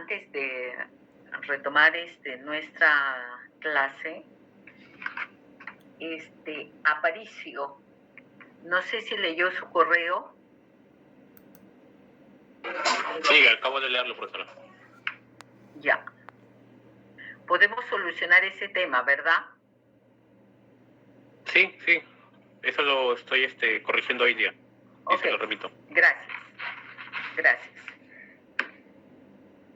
antes de retomar nuestra clase, Aparicio, no sé si leyó su correo. Sí, acabo de leerlo, profesora. Ya. Podemos solucionar ese tema, ¿verdad? Sí. Eso lo estoy corrigiendo hoy día. Y se lo repito. Gracias.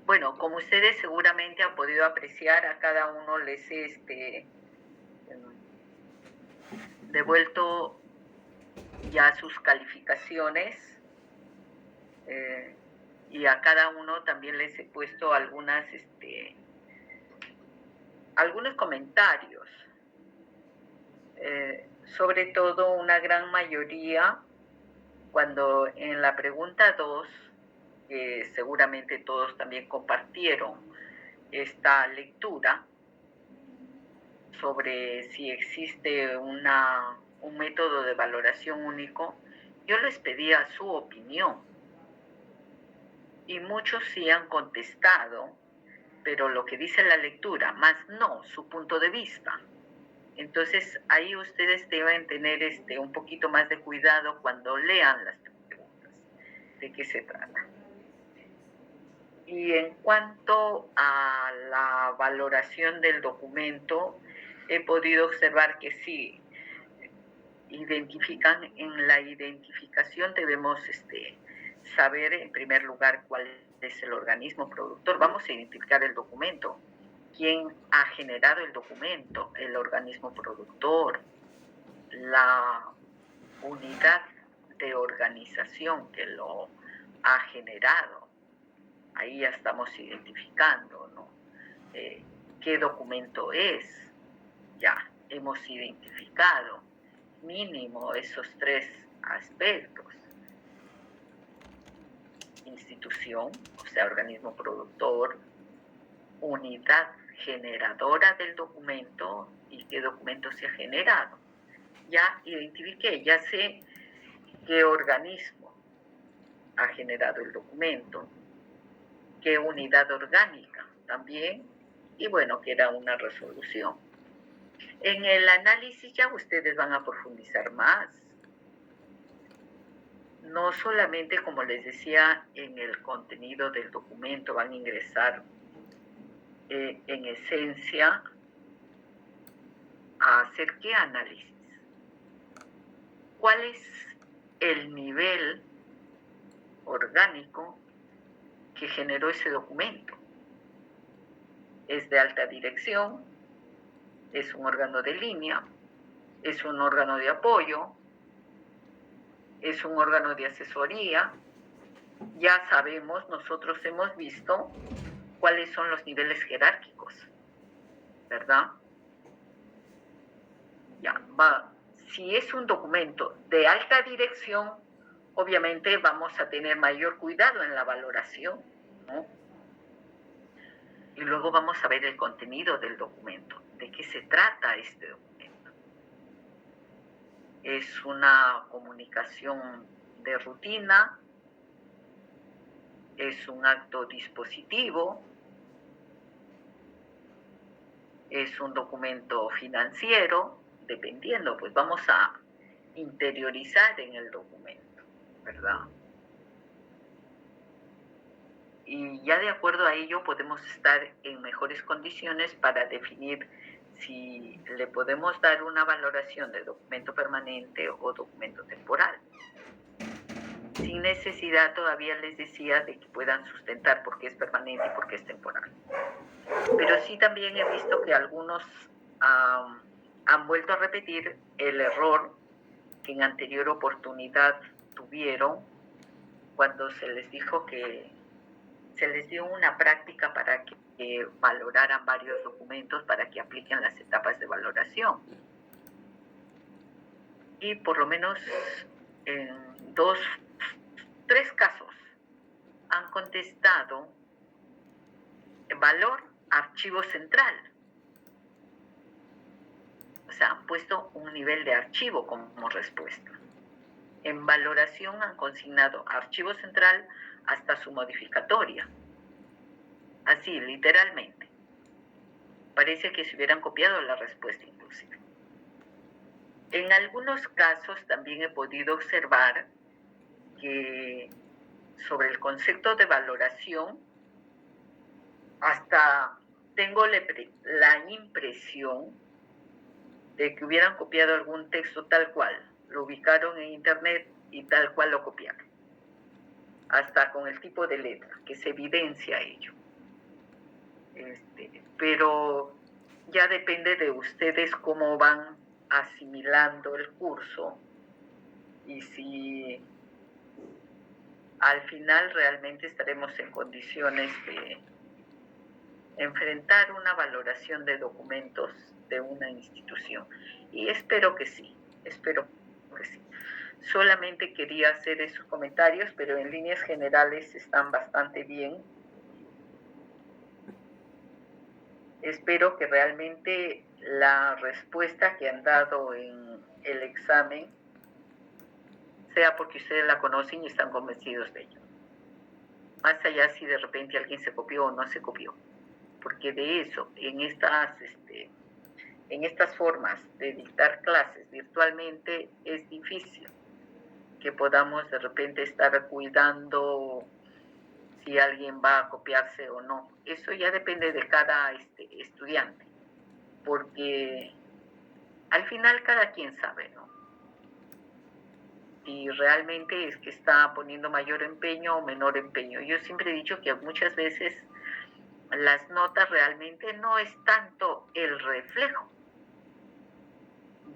Bueno, como ustedes seguramente han podido apreciar, a cada uno les he devuelto ya sus calificaciones y a cada uno también les he puesto algunos comentarios. Sobre todo una gran mayoría, cuando en la pregunta 2, que seguramente todos también compartieron esta lectura sobre si existe un método de valoración único, yo les pedía su opinión y muchos sí han contestado, pero lo que dice la lectura, más no su punto de vista. Entonces ahí ustedes deben tener un poquito más de cuidado cuando lean las preguntas, de qué se trata. Y en cuanto a la valoración del documento, he podido observar que sí, en la identificación debemos saber en primer lugar cuál es el organismo productor. Vamos a identificar el documento. ¿Quién ha generado el documento? El organismo productor, la unidad de organización que lo ha generado. Ahí ya estamos identificando, ¿no? ¿Qué documento es? Ya hemos identificado mínimo esos 3 aspectos. Institución, o sea, organismo productor, unidad generadora del documento y qué documento se ha generado. Ya identifiqué, ya sé qué organismo ha generado el documento, qué unidad orgánica también, y bueno, que era una resolución. En el análisis ya ustedes van a profundizar más. No solamente, como les decía, en el contenido del documento van a ingresar en esencia a hacer qué análisis. ¿Cuál es el nivel orgánico que generó ese documento? ¿Es de alta dirección? ¿Es un órgano de línea? ¿Es un órgano de apoyo? ¿Es un órgano de asesoría? Ya sabemos, nosotros hemos visto cuáles son los niveles jerárquicos, ¿verdad? Ya, si es un documento de alta dirección, obviamente vamos a tener mayor cuidado en la valoración, ¿no? Y luego vamos a ver el contenido del documento, de qué se trata este documento. ¿Es una comunicación de rutina? ¿Es un acto dispositivo? ¿Es un documento financiero? Dependiendo, pues vamos a interiorizar en el documento, ¿verdad? Y ya de acuerdo a ello podemos estar en mejores condiciones para definir si le podemos dar una valoración de documento permanente o documento temporal. Sin necesidad, todavía les decía, de que puedan sustentar por qué es permanente y por qué es temporal. Pero sí también he visto que algunos han vuelto a repetir el error que en anterior oportunidad tuvieron cuando se les dijo que se les dio una práctica para que valoraran varios documentos para que apliquen las etapas de valoración. Y por lo menos en 3 casos han contestado valor archivo central. O sea, han puesto un nivel de archivo como respuesta. En valoración han consignado archivo central hasta su modificatoria. así, literalmente. Parece que se hubieran copiado la respuesta inclusive. En algunos casos también he podido observar que sobre el concepto de valoración, hasta tengo la impresión de que hubieran copiado algún texto tal cual, lo ubicaron en internet y tal cual lo copiaron, hasta con el tipo de letra, que se evidencia ello. Pero ya depende de ustedes cómo van asimilando el curso y si al final realmente estaremos en condiciones de enfrentar una valoración de documentos de una institución. Y espero que sí, espero que sí. Solamente quería hacer esos comentarios, pero en líneas generales están bastante bien. Espero que realmente la respuesta que han dado en el examen sea porque ustedes la conocen y están convencidos de ello. Más allá si de repente alguien se copió o no se copió. Porque de eso, en estas formas de dictar clases virtualmente, es difícil que podamos de repente estar cuidando si alguien va a copiarse o no. Eso ya depende de cada estudiante, porque al final cada quien sabe, ¿no? Si realmente es que está poniendo mayor empeño o menor empeño. Yo siempre he dicho que muchas veces las notas realmente no es tanto el reflejo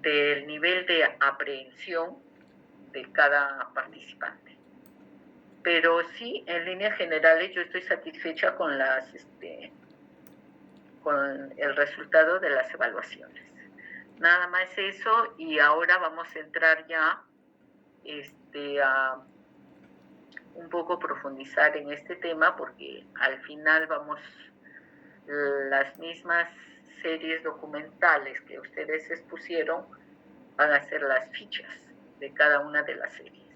del nivel de aprehensión de cada participante. Pero sí, en líneas generales, yo estoy satisfecha con con el resultado de las evaluaciones. Nada más eso, y ahora vamos a entrar ya a un poco profundizar en este tema, porque al final las mismas series documentales que ustedes expusieron van a ser las fichas de cada una de las series.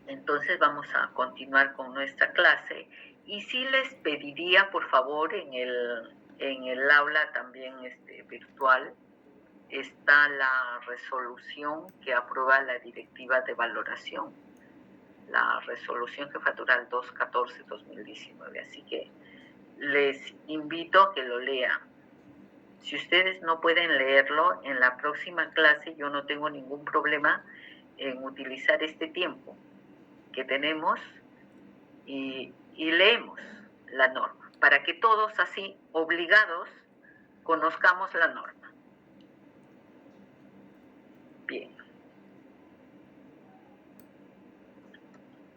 Entonces vamos a continuar con nuestra clase y sí les pediría, por favor, en el aula también virtual está la resolución que aprueba la directiva de valoración, la resolución jefatura 214-2019. Así que les invito a que lo lean. Si ustedes no pueden leerlo, en la próxima clase yo no tengo ningún problema en utilizar este tiempo que tenemos y leemos la norma, para que todos así, obligados, conozcamos la norma. Bien.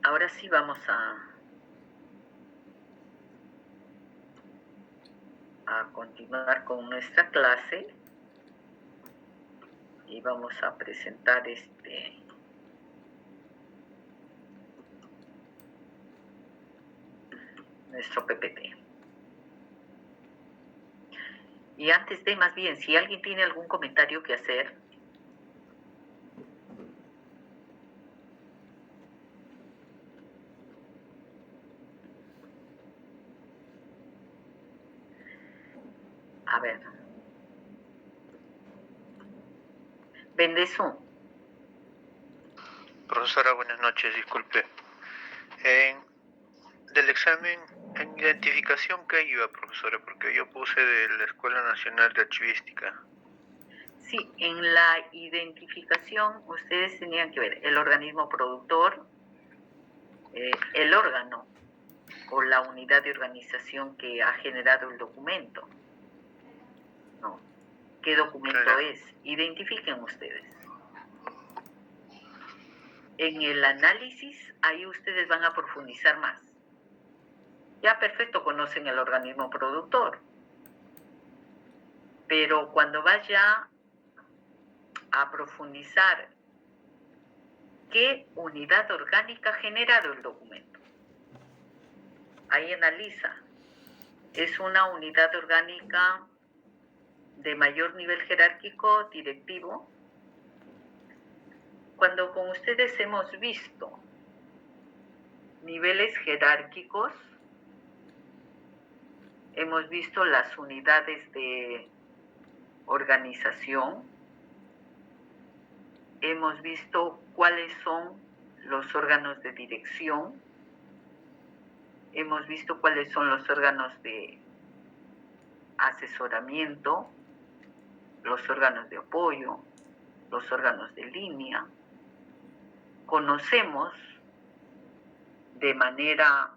Ahora sí vamos a continuar con nuestra clase y vamos a presentar nuestro PPT. Y antes de, más bien, si alguien tiene algún comentario que hacer, a ver. Bendezo. Profesora, buenas noches, disculpe. Del examen, en identificación, ¿qué iba, profesora? Porque yo puse de la Escuela Nacional de Archivística. Sí, en la identificación ustedes tenían que ver el organismo productor, el órgano o la unidad de organización que ha generado el documento. ¿No? ¿Qué documento es? Identifiquen ustedes. En el análisis, ahí ustedes van a profundizar más. Ya perfecto, conocen el organismo productor. Pero cuando vaya a profundizar qué unidad orgánica ha generado el documento, ahí analiza. Es una unidad orgánica de mayor nivel jerárquico directivo. Cuando con ustedes hemos visto niveles jerárquicos, hemos visto las unidades de organización, hemos visto cuáles son los órganos de dirección, hemos visto cuáles son los órganos de asesoramiento, los órganos de apoyo, los órganos de línea. Conocemos de manera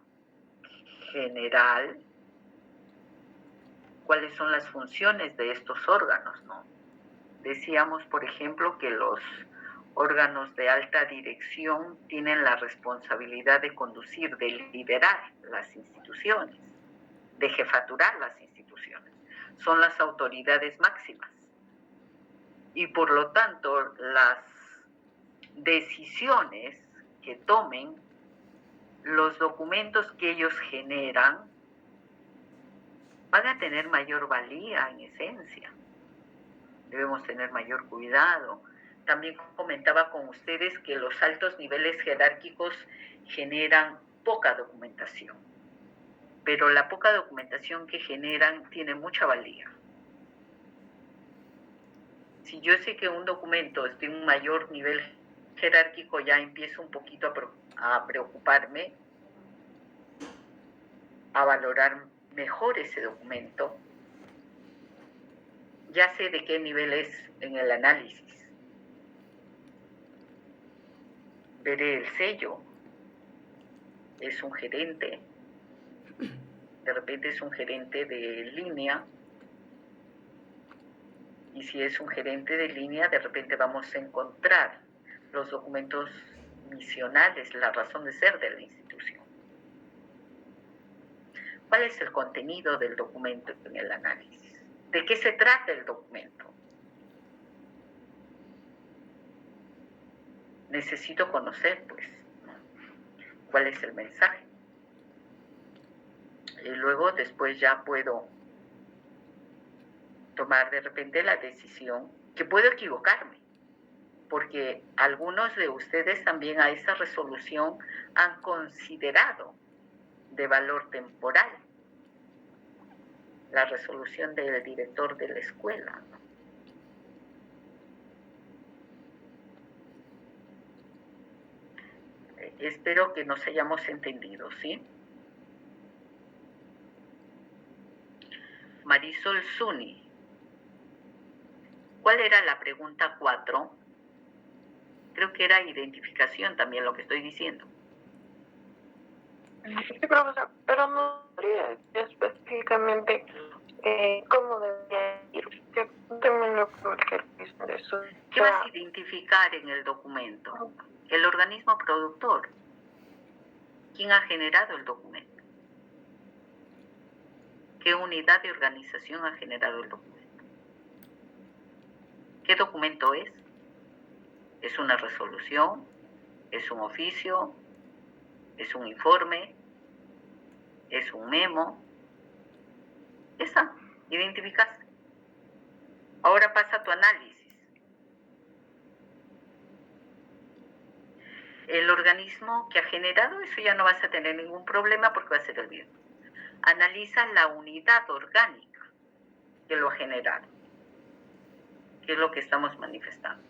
general cuáles son las funciones de estos órganos, ¿no? Decíamos, por ejemplo, que los órganos de alta dirección tienen la responsabilidad de conducir, de liderar las instituciones, de jefaturar las instituciones. Son las autoridades máximas. Y por lo tanto, las decisiones que tomen, los documentos que ellos generan, van a tener mayor valía en esencia. Debemos tener mayor cuidado. También comentaba con ustedes que los altos niveles jerárquicos generan poca documentación, pero la poca documentación que generan tiene mucha valía. Si yo sé que un documento está en un mayor nivel jerárquico, ya empiezo un poquito a preocuparme, a valorar mejor ese documento. Ya sé de qué nivel es en el análisis. Veré el sello. Es un gerente. De repente es un gerente de línea. Y si es un gerente de línea, de repente vamos a encontrar los documentos misionales, la razón de ser de la institución. ¿Cuál es el contenido del documento en el análisis? ¿De qué se trata el documento? Necesito conocer, pues, cuál es el mensaje. Y luego, después ya puedo tomar de repente la decisión, que puedo equivocarme, porque algunos de ustedes también a esa resolución han considerado de valor temporal la resolución del director de la escuela, ¿no? Espero que nos hayamos entendido, ¿sí? Marisol Zuni, ¿cuál era la pregunta 4? Creo que era identificación también lo que estoy diciendo. Sí, profesor, pero no sabría decir específicamente cómo debería ir. Yo también lo cualquier de eso. ¿Qué vas a identificar en el documento? El organismo productor. ¿Quién ha generado el documento? ¿Qué unidad de organización ha generado el documento? ¿Qué documento es? ¿Es una resolución? ¿Es un oficio? ¿Es un informe? ¿Es un memo? Esa, identificaste. Ahora pasa a tu análisis. El organismo que ha generado, eso ya no vas a tener ningún problema porque va a ser el mismo. Analiza la unidad orgánica que lo ha generado, que es lo que estamos manifestando.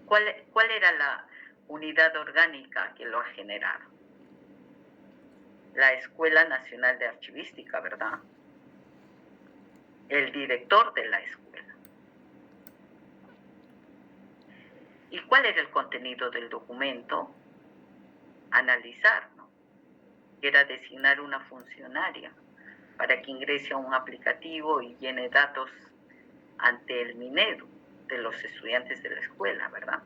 ¿Cuál era la unidad orgánica que lo ha generado? La Escuela Nacional de Archivística, ¿verdad? El director de la escuela. ¿Y cuál era el contenido del documento? Analizar, ¿no? Era designar una funcionaria para que ingrese a un aplicativo y llene datos ante el Minedu de los estudiantes de la escuela, ¿verdad?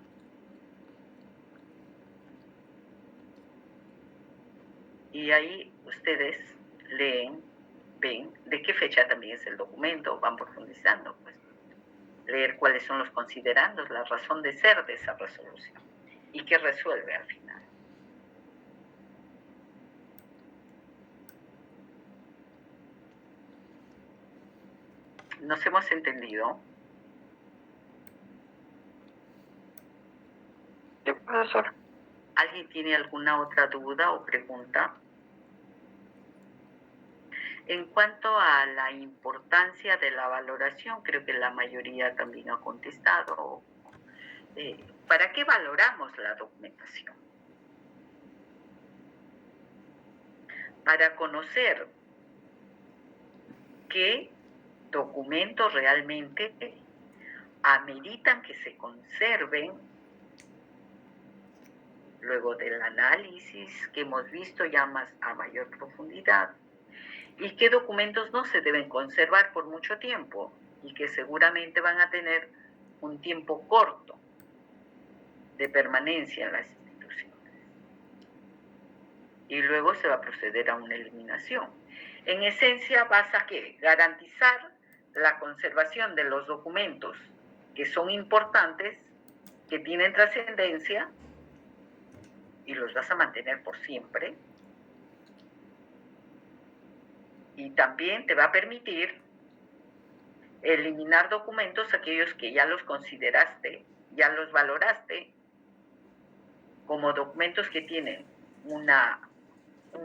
Y ahí ustedes leen, ven de qué fecha también es el documento, van profundizando, pues. Leer cuáles son los considerandos, la razón de ser de esa resolución y qué resuelve al final. ¿Nos hemos entendido? Sí, profesor. ¿Alguien tiene alguna otra duda o pregunta? En cuanto a la importancia de la valoración, creo que la mayoría también ha contestado. ¿Para qué valoramos la documentación? Para conocer qué documentos realmente ameritan que se conserven luego del análisis que hemos visto ya más a mayor profundidad, y qué documentos no se deben conservar por mucho tiempo y que seguramente van a tener un tiempo corto de permanencia en las instituciones. Y luego se va a proceder a una eliminación. En esencia, vas a ¿qué? Garantizar la conservación de los documentos que son importantes, que tienen trascendencia, y los vas a mantener por siempre. Y también te va a permitir eliminar documentos, aquellos que ya los consideraste, ya los valoraste como documentos que tienen un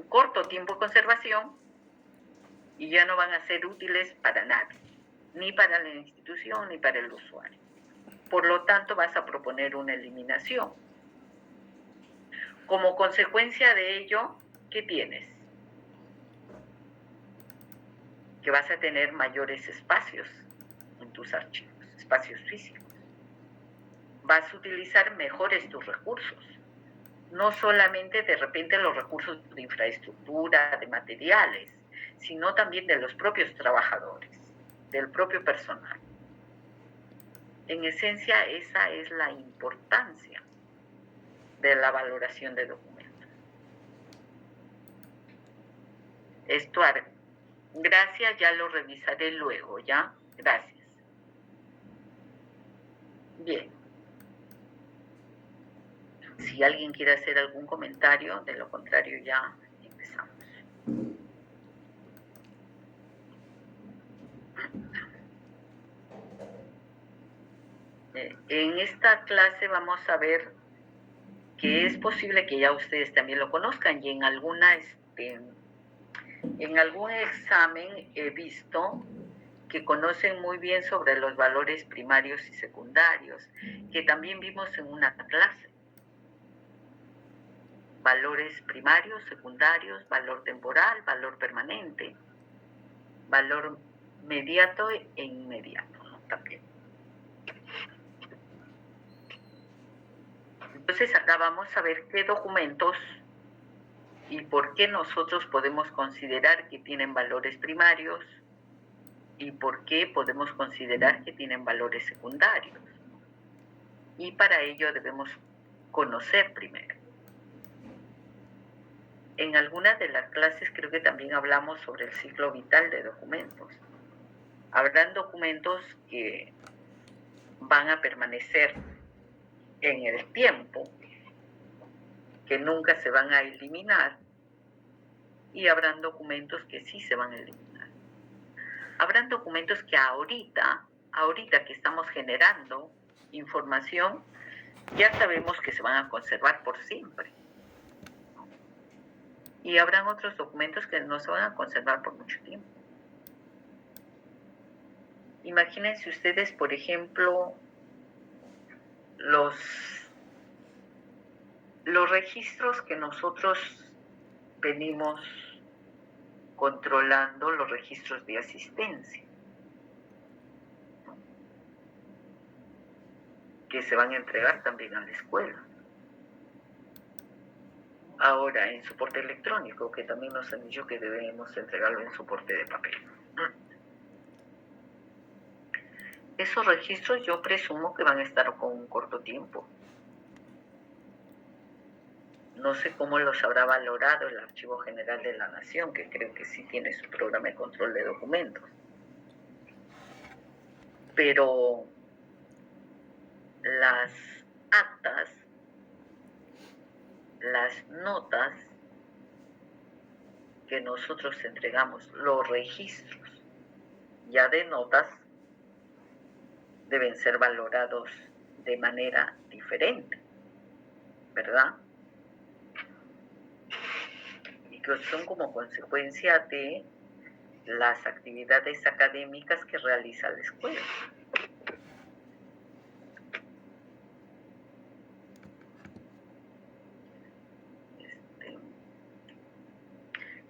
corto tiempo de conservación y ya no van a ser útiles para nadie, ni para la institución ni para el usuario. Por lo tanto, vas a proponer una eliminación. Como consecuencia de ello, ¿qué tienes? Que vas a tener mayores espacios en tus archivos, espacios físicos. Vas a utilizar mejores tus recursos. No solamente de repente los recursos de infraestructura, de materiales, sino también de los propios trabajadores, del propio personal. En esencia, esa es la importancia de la valoración de documentos. Esto, gracias, ya lo revisaré luego, ¿ya? Gracias. Bien. Si alguien quiere hacer algún comentario, de lo contrario ya empezamos. En esta clase vamos a ver que es posible que ya ustedes también lo conozcan, y en algún examen he visto que conocen muy bien sobre los valores primarios y secundarios, que también vimos en una clase. Valores primarios, secundarios, valor temporal, valor permanente, valor mediato e inmediato, ¿no? También. Entonces acá vamos a ver qué documentos y por qué nosotros podemos considerar que tienen valores primarios y por qué podemos considerar que tienen valores secundarios. Y para ello debemos conocer primero. En algunas de las clases creo que también hablamos sobre el ciclo vital de documentos. Habrán documentos que van a permanecer en el tiempo, que nunca se van a eliminar, y habrán documentos que sí se van a eliminar. Habrán documentos que ahorita que estamos generando información, ya sabemos que se van a conservar por siempre. Y habrán otros documentos que no se van a conservar por mucho tiempo. Imagínense ustedes, por ejemplo, los registros que nosotros venimos controlando, los registros de asistencia, ¿no? Que se van a entregar también a la escuela. Ahora, en soporte electrónico, que también nos han dicho que debemos entregarlo en soporte de papel. Esos registros yo presumo que van a estar con un corto tiempo. No sé cómo los habrá valorado el Archivo General de la Nación, que creo que sí tiene su programa de control de documentos. Pero las actas, las notas que nosotros entregamos, los registros ya de notas, deben ser valorados de manera diferente, ¿verdad? Y que son como consecuencia de las actividades académicas que realiza la escuela.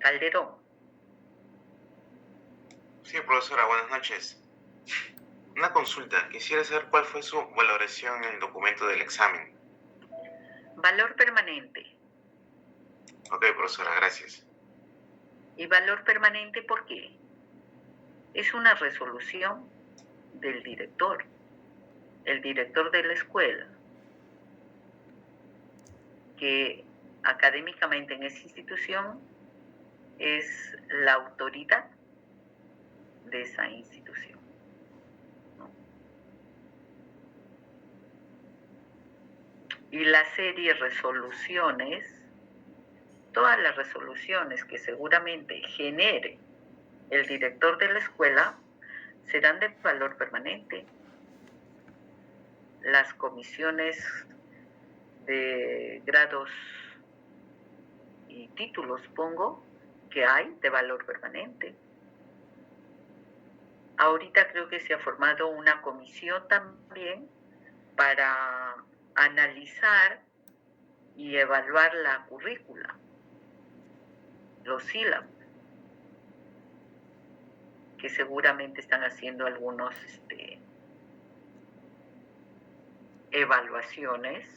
Calderón. Sí, profesora, buenas noches. Una consulta, quisiera saber cuál fue su valoración en el documento del examen. Valor permanente. Ok, profesora, gracias. ¿Y valor permanente por qué? Es una resolución del director, el director de la escuela, que académicamente en esa institución es la autoridad de esa institución, ¿no? Y la serie de resoluciones, todas las resoluciones que seguramente genere el director de la escuela serán de valor permanente. Las comisiones de grados y títulos, pongo, que hay de valor permanente. Ahorita creo que se ha formado una comisión también para analizar y evaluar la currícula, los sílabos, que seguramente están haciendo algunos evaluaciones,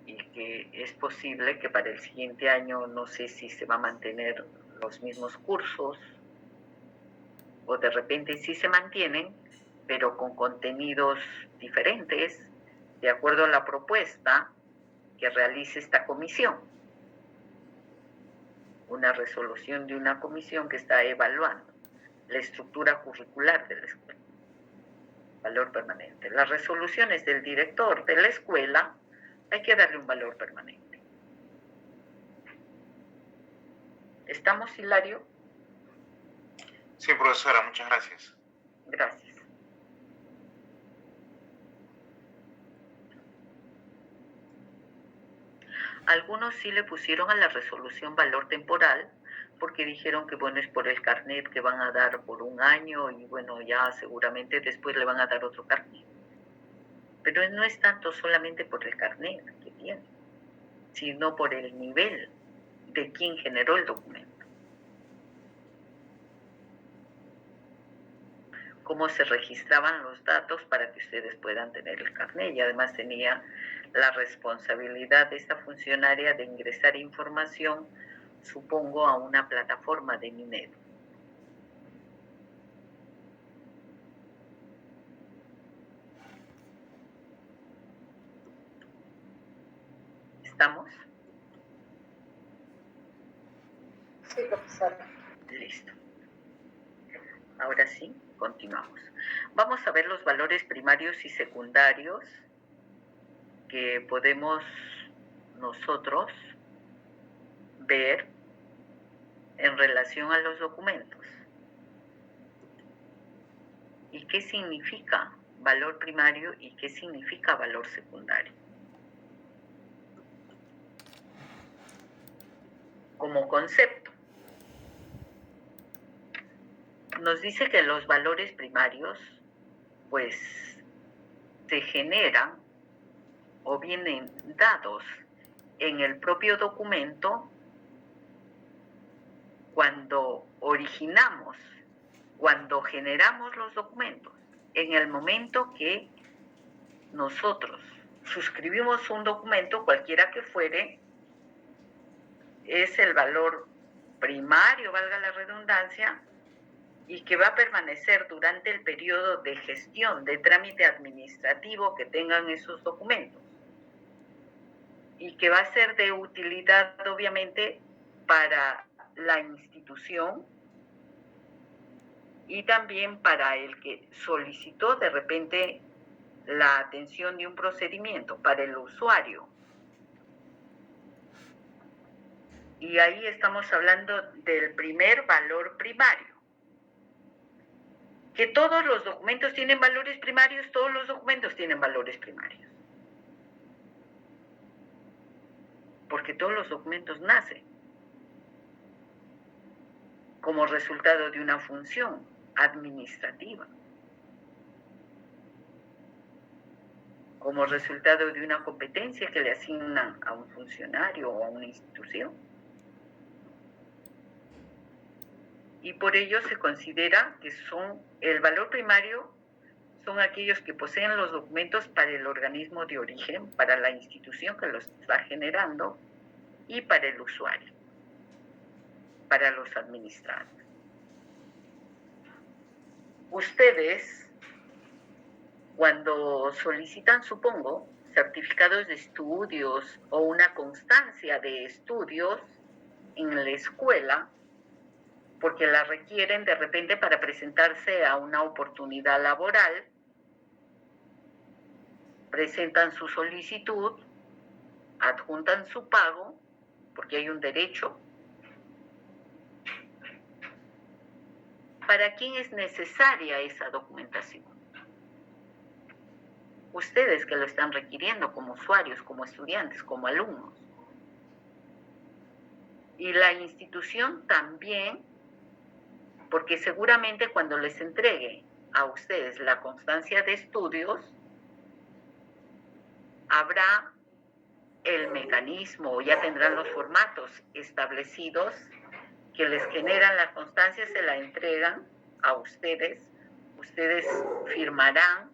y que es posible que para el siguiente año no sé si se va a mantener los mismos cursos o de repente sí se mantienen, pero con contenidos diferentes, de acuerdo a la propuesta que realice esta comisión. Una resolución de una comisión que está evaluando la estructura curricular de la escuela. Valor permanente. Las resoluciones del director de la escuela hay que darle un valor permanente. ¿Estamos, Hilario? Sí, profesora, muchas gracias. Gracias. Algunos sí le pusieron a la resolución valor temporal, porque dijeron que bueno, es por el carnet que van a dar por un año y bueno, ya seguramente después le van a dar otro carnet. Pero no es tanto solamente por el carnet que tiene, sino por el nivel de quien generó el documento. Cómo se registraban los datos para que ustedes puedan tener el carnet, y además tenía la responsabilidad de esta funcionaria de ingresar información, supongo, a una plataforma de Minedo. ¿Estamos? Sí, profesora. Listo. Ahora sí, continuamos. Vamos a ver los valores primarios y secundarios que podemos nosotros ver en relación a los documentos. ¿Y qué significa valor primario y qué significa valor secundario? Como concepto, nos dice que los valores primarios pues se generan o vienen dados en el propio documento cuando originamos, cuando generamos los documentos, en el momento que nosotros suscribimos un documento, cualquiera que fuere, es el valor primario, valga la redundancia, y que va a permanecer durante el periodo de gestión de trámite administrativo que tengan esos documentos, y que va a ser de utilidad, obviamente, para la institución y también para el que solicitó de repente la atención de un procedimiento, para el usuario. Y ahí estamos hablando del primer valor primario. Que todos los documentos tienen valores primarios, todos los documentos tienen valores primarios. Porque todos los documentos nacen. como resultado de una función administrativa, como resultado de una competencia que le asignan a un funcionario o a una institución. Y por ello se considera que el valor primario son aquellos que poseen los documentos para el organismo de origen, para la institución que los está generando y para el usuario, para los administrados. Ustedes, cuando solicitan, supongo, certificados de estudios o una constancia de estudios en la escuela, porque la requieren de repente para presentarse a una oportunidad laboral, presentan su solicitud, adjuntan su pago, porque hay un derecho. ¿Para quién es necesaria esa documentación? Ustedes que lo están requiriendo como usuarios, como estudiantes, como alumnos. Y la institución también, porque seguramente cuando les entregue a ustedes la constancia de estudios, habrá el mecanismo, o ya tendrán los formatos establecidos que les generan la constancia, se la entregan a ustedes, ustedes firmarán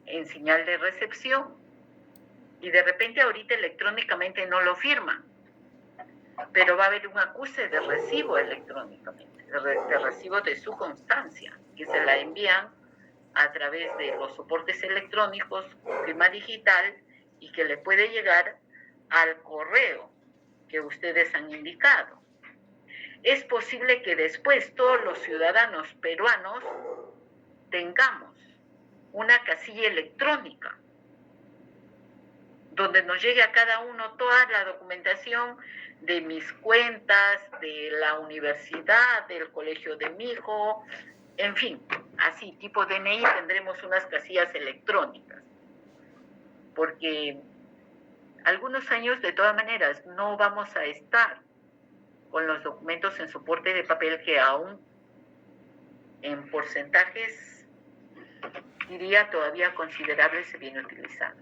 en señal de recepción y de repente ahorita electrónicamente no lo firman, pero va a haber un acuse de recibo electrónicamente, de recibo de su constancia, que se la envían a través de los soportes electrónicos, firma digital, y que le puede llegar al correo que ustedes han indicado. Es posible que después todos los ciudadanos peruanos tengamos una casilla electrónica donde nos llegue a cada uno toda la documentación de mis cuentas, de la universidad, del colegio de mi hijo, en fin, así, tipo DNI, tendremos unas casillas electrónicas. Porque algunos años, de todas maneras, no vamos a estar con los documentos en soporte de papel que aún en porcentajes, diría, todavía considerables se viene utilizando.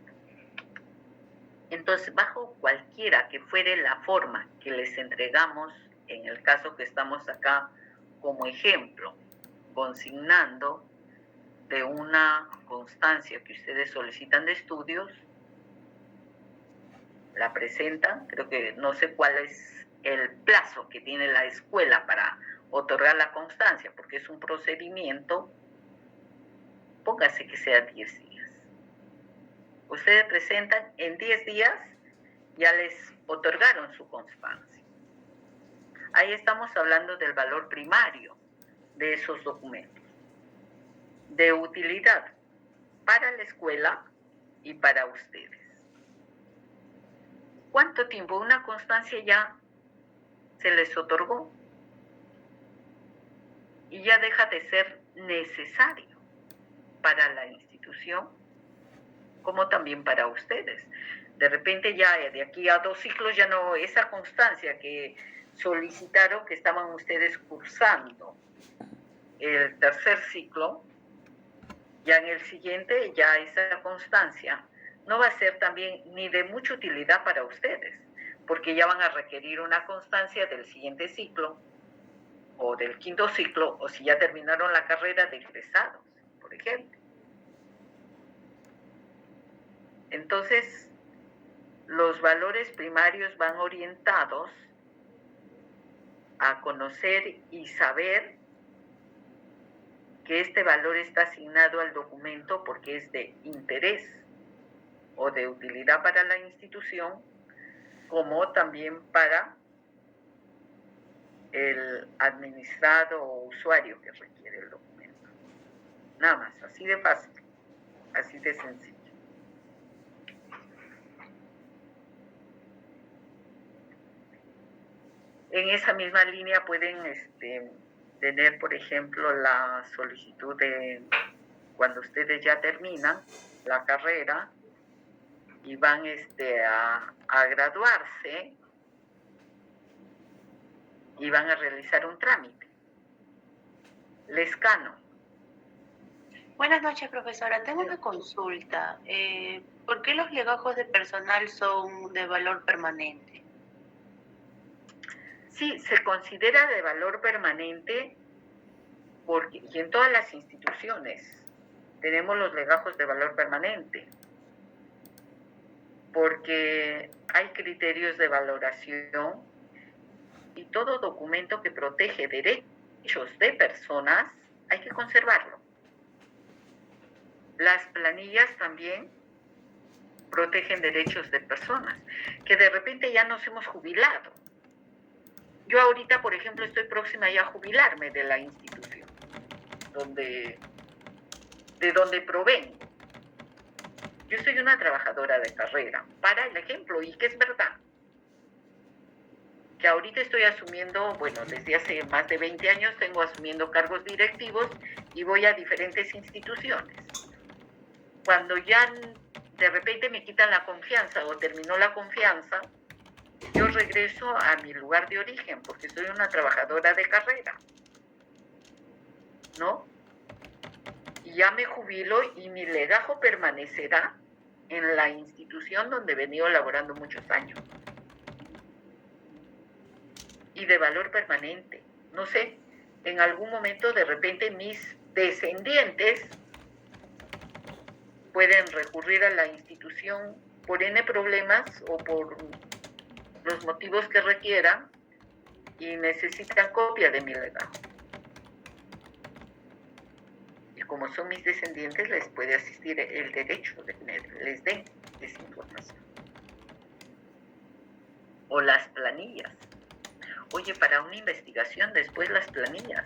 Entonces, bajo cualquiera que fuere la forma que les entregamos, en el caso que estamos acá como ejemplo, consignando de una constancia que ustedes solicitan de estudios, la presentan, creo que no sé cuál es el plazo que tiene la escuela para otorgar la constancia, porque es un procedimiento, póngase que sea 10 días. Ustedes presentan, en 10 días ya les otorgaron su constancia. Ahí estamos hablando del valor primario de esos documentos, de utilidad para la escuela y para ustedes. ¿Cuánto tiempo? Una constancia ya se les otorgó y ya deja de ser necesario para la institución como también para ustedes. De repente ya de aquí a 2 ciclos ya no, esa constancia que solicitaron, que estaban ustedes cursando el 3er ciclo, ya en el siguiente ya esa constancia no va a ser también ni de mucha utilidad para ustedes, porque ya van a requerir una constancia del siguiente ciclo o del 5º ciclo, o si ya terminaron la carrera de egresados, por ejemplo. Entonces, los valores primarios van orientados a conocer y saber que este valor está asignado al documento porque es de interés o de utilidad para la institución, como también para el administrado o usuario que requiere el documento. Nada más, así de fácil, así de sencillo. En esa misma línea pueden tener, por ejemplo, la solicitud de cuando ustedes ya terminan la carrera y van a graduarse, y van a realizar un trámite. Lescano. Buenas noches, profesora. Tengo una consulta. ¿Por qué los legajos de personal son de valor permanente? Sí, se considera de valor permanente porque, y en todas las instituciones tenemos los legajos de valor permanente, porque hay criterios de valoración y todo documento que protege derechos de personas hay que conservarlo. Las planillas también protegen derechos de personas, que de repente ya nos hemos jubilado. Yo ahorita, por ejemplo, estoy próxima ya a jubilarme de la institución de donde provengo. Yo soy una trabajadora de carrera, para el ejemplo, y que es verdad, que ahorita estoy asumiendo, bueno, desde hace más de 20 años tengo asumiendo cargos directivos y voy a diferentes instituciones. Cuando ya de repente me quitan la confianza o terminó la confianza, yo regreso a mi lugar de origen porque soy una trabajadora de carrera, ¿no? Y ya me jubilo y mi legajo permanecerá en la institución donde he venido laborando muchos años. Y de valor permanente. No sé, en algún momento de repente mis descendientes pueden recurrir a la institución por N problemas o por los motivos que requieran y necesitan copia de mi legajo. Y como son mis descendientes, les puede asistir el derecho de que les den esa información. O las planillas. Oye, para una investigación después las planillas.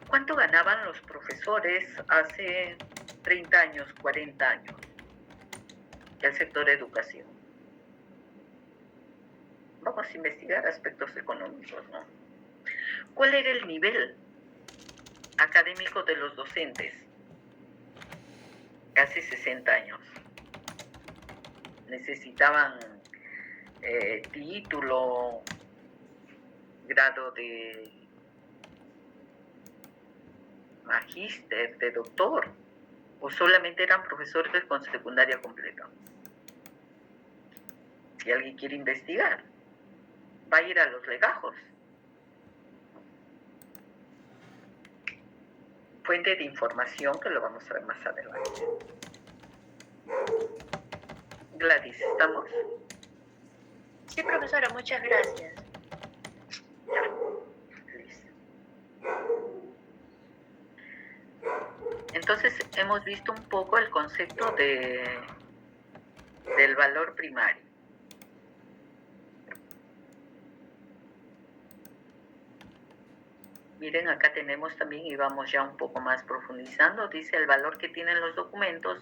¿Cuánto ganaban los profesores hace 30 años, 40 años? El sector de educación. Vamos a investigar aspectos económicos, ¿no? ¿Cuál era el nivel académico de los docentes? Hace 60 años. Necesitaban título, grado de magíster, de doctor, o solamente eran profesores con secundaria completa. Si alguien quiere investigar, va a ir a los legajos. Fuente de información que lo vamos a ver más adelante. Gladys, ¿estamos? Sí, profesora, muchas gracias. Ya. Listo. Entonces hemos visto un poco el concepto del valor primario. Miren, acá tenemos también, y vamos ya un poco más profundizando, dice el valor que tienen los documentos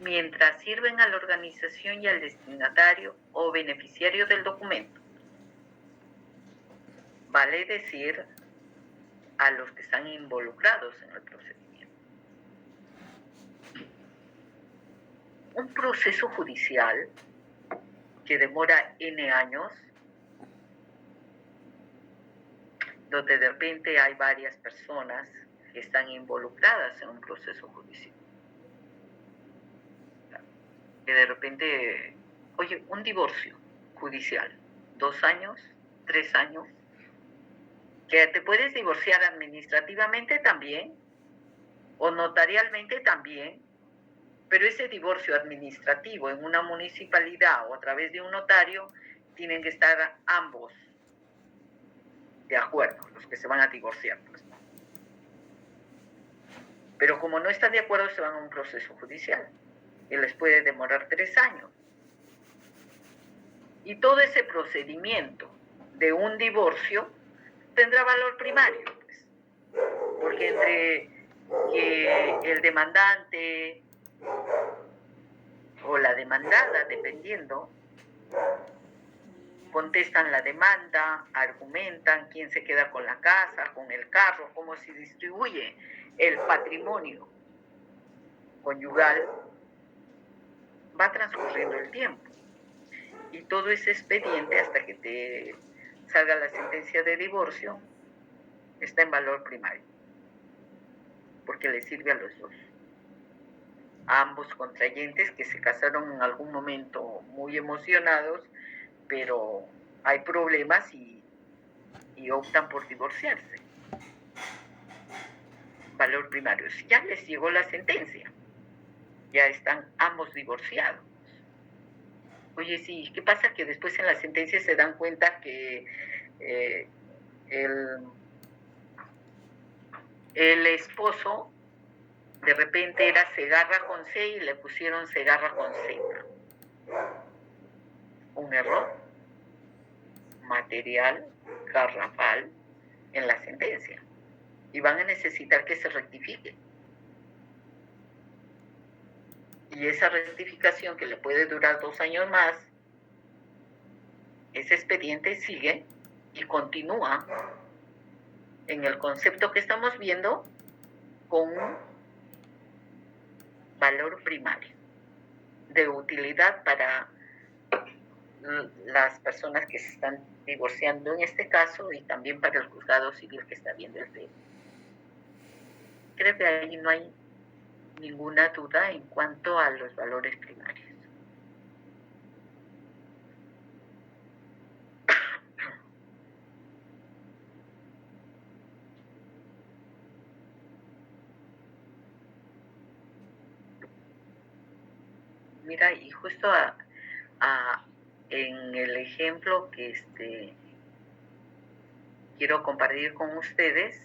mientras sirven a la organización y al destinatario o beneficiario del documento. Vale decir, a los que están involucrados en el procedimiento. Un proceso judicial que demora N años, donde de repente hay varias personas que están involucradas en un proceso judicial. Que de repente, oye, un divorcio judicial, 2 años, 3 años, que te puedes divorciar administrativamente también, o notarialmente también, pero ese divorcio administrativo en una municipalidad o a través de un notario, tienen que estar ambos de acuerdo, los que se van a divorciar. Pues, ¿no? Pero como no están de acuerdo, se van a un proceso judicial y les puede demorar 3 años. Y todo ese procedimiento de un divorcio tendrá valor primario, pues, porque entre que el demandante o la demandada, dependiendo, contestan la demanda, argumentan quién se queda con la casa, con el carro, cómo se distribuye el patrimonio conyugal, va transcurriendo el tiempo. Y todo ese expediente hasta que salga la sentencia de divorcio, está en valor primario, porque le sirve a los dos. A ambos contrayentes que se casaron en algún momento muy emocionados, pero hay problemas y optan por divorciarse. Valor primario. Ya les llegó la sentencia, ya están ambos divorciados. Oye, sí, ¿qué pasa? Que después en la sentencia se dan cuenta que el esposo de repente era Segarra con C y le pusieron Segarra con Z. Un error material, garrafal, en la sentencia. Y van a necesitar que se rectifique. Y esa rectificación, que le puede durar 2 años más, ese expediente sigue y continúa en el concepto que estamos viendo con un valor primario de utilidad para las personas que se están divorciando en este caso y también para el juzgado civil que está viendo el tema. Creo que ahí no hay ninguna duda en cuanto a los valores primarios. Mira, y justo en el ejemplo que quiero compartir con ustedes,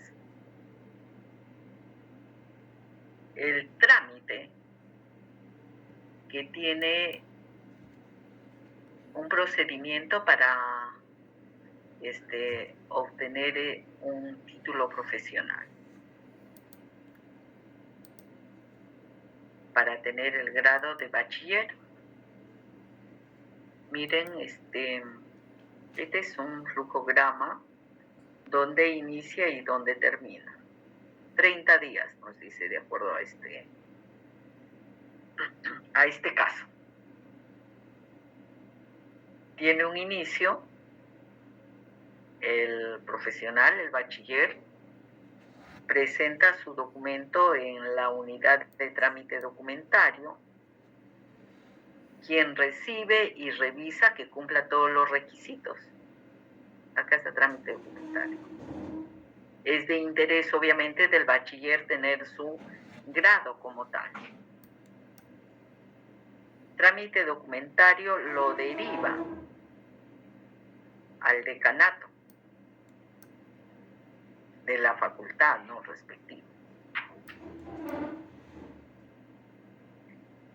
el trámite que tiene un procedimiento para obtener un título profesional, para tener el grado de bachiller. Miren, este es un flujograma donde inicia y donde termina. 30 días, nos dice, de acuerdo a este caso. Tiene un inicio, el profesional, el bachiller, presenta su documento en la unidad de trámite documentario, quien recibe y revisa que cumpla todos los requisitos. Acá está trámite documentario. Es de interés, obviamente, del bachiller tener su grado como tal. Trámite documentario lo deriva al decanato de la facultad, ¿no?, respectiva.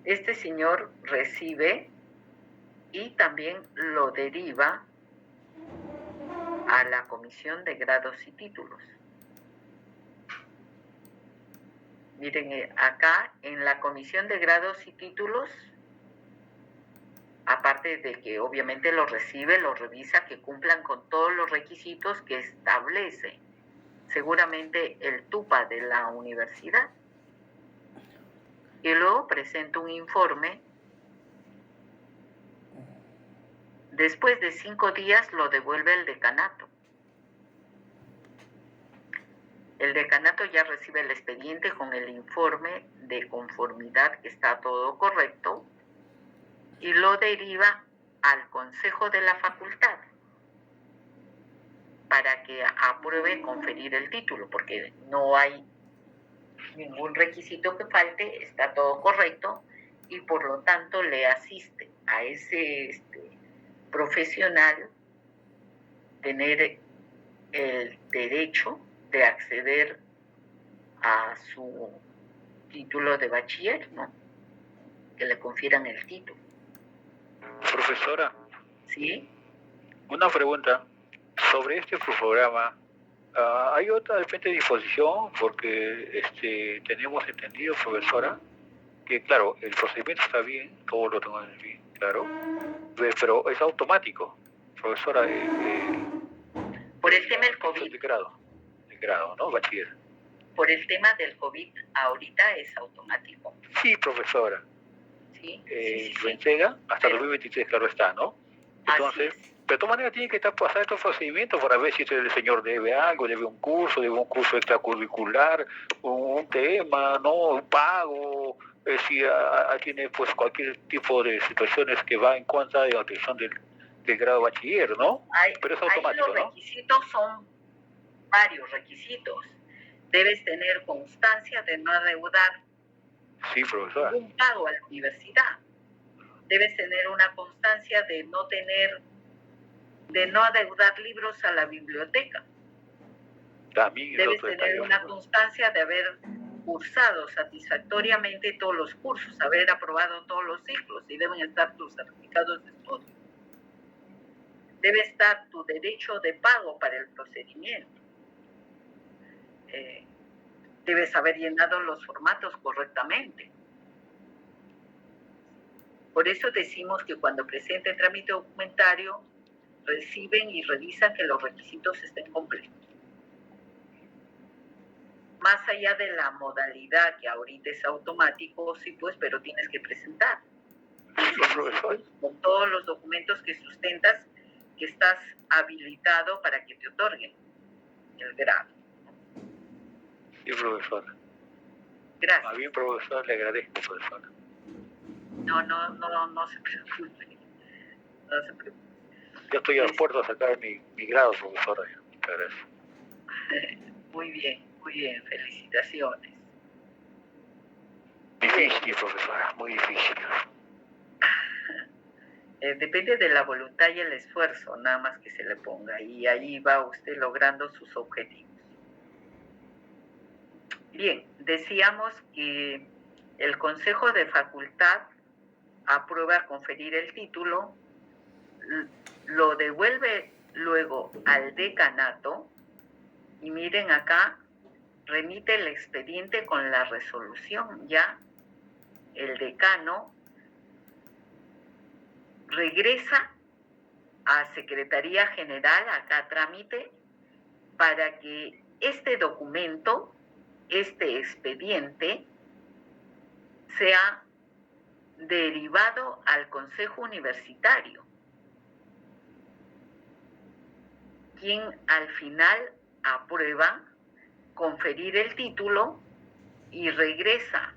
Este señor recibe y también lo deriva a la Comisión de Grados y Títulos. Miren, acá en la Comisión de Grados y Títulos, aparte de que obviamente lo recibe, lo revisa, que cumplan con todos los requisitos que establece seguramente el TUPA de la universidad. Y luego presenta un informe. Después de 5 días lo devuelve el decanato. El decanato ya recibe el expediente con el informe de conformidad que está todo correcto y lo deriva al consejo de la facultad para que apruebe conferir el título, porque no hay ningún requisito que falte, está todo correcto y por lo tanto le asiste a ese profesional tener el derecho de acceder a su título de bachiller, ¿no?, que le confieran el título. Profesora, ¿Sí? una pregunta sobre este programa. ¿Hay otra de frente de disposición? Porque tenemos entendido, profesora, que claro, el procedimiento está bien, todo lo tengo bien, claro, pero es automático, profesora. Por el tema del COVID. De grado, ¿no? Bachiller. Por el tema del COVID, ahorita es automático. Sí, profesora. Sí. Lo entrega hasta 2023, claro está, ¿no? Entonces, Pero de todas maneras tiene que estar pasando estos procedimientos para ver si el señor debe algo, debe un curso extracurricular, un tema, ¿no? Un pago, si tiene pues cualquier tipo de situaciones que va en contra de la obtención del grado de bachiller, ¿no? Pero es automático, los requisitos son varios requisitos. Debes tener constancia de no adeudar ningún pago a la universidad. Debes tener una constancia de no adeudar libros a la biblioteca. También debes tener una constancia de haber cursado satisfactoriamente todos los cursos, haber aprobado todos los ciclos y deben estar tus certificados de estudio. Debe estar tu derecho de pago para el procedimiento. Debes haber llenado los formatos correctamente. Por eso decimos que cuando presente trámite documentario, reciben y revisan que los requisitos estén completos. Más allá de la modalidad que ahorita es automático, sí pues, pero tienes que presentar. Con todos los documentos que sustentas que estás habilitado para que te otorguen el grado. Sí, profesor. Gracias. Más bien, profesor, le agradezco, profesor. No se preocupe. No se preocupe. Yo estoy a las puertas a sacar mi grado, profesora. Muchas gracias. Muy bien, felicitaciones. Difícil, profesora, muy difícil. Depende de la voluntad y el esfuerzo, nada más que se le ponga, y ahí va usted logrando sus objetivos. Bien, decíamos que el Consejo de Facultad aprueba conferir el título, lo devuelve luego al decanato, y miren acá, remite el expediente con la resolución, ya el decano regresa a Secretaría General, acá a trámite, para que este documento, este expediente, sea derivado al Consejo Universitario, quien al final aprueba conferir el título y regresa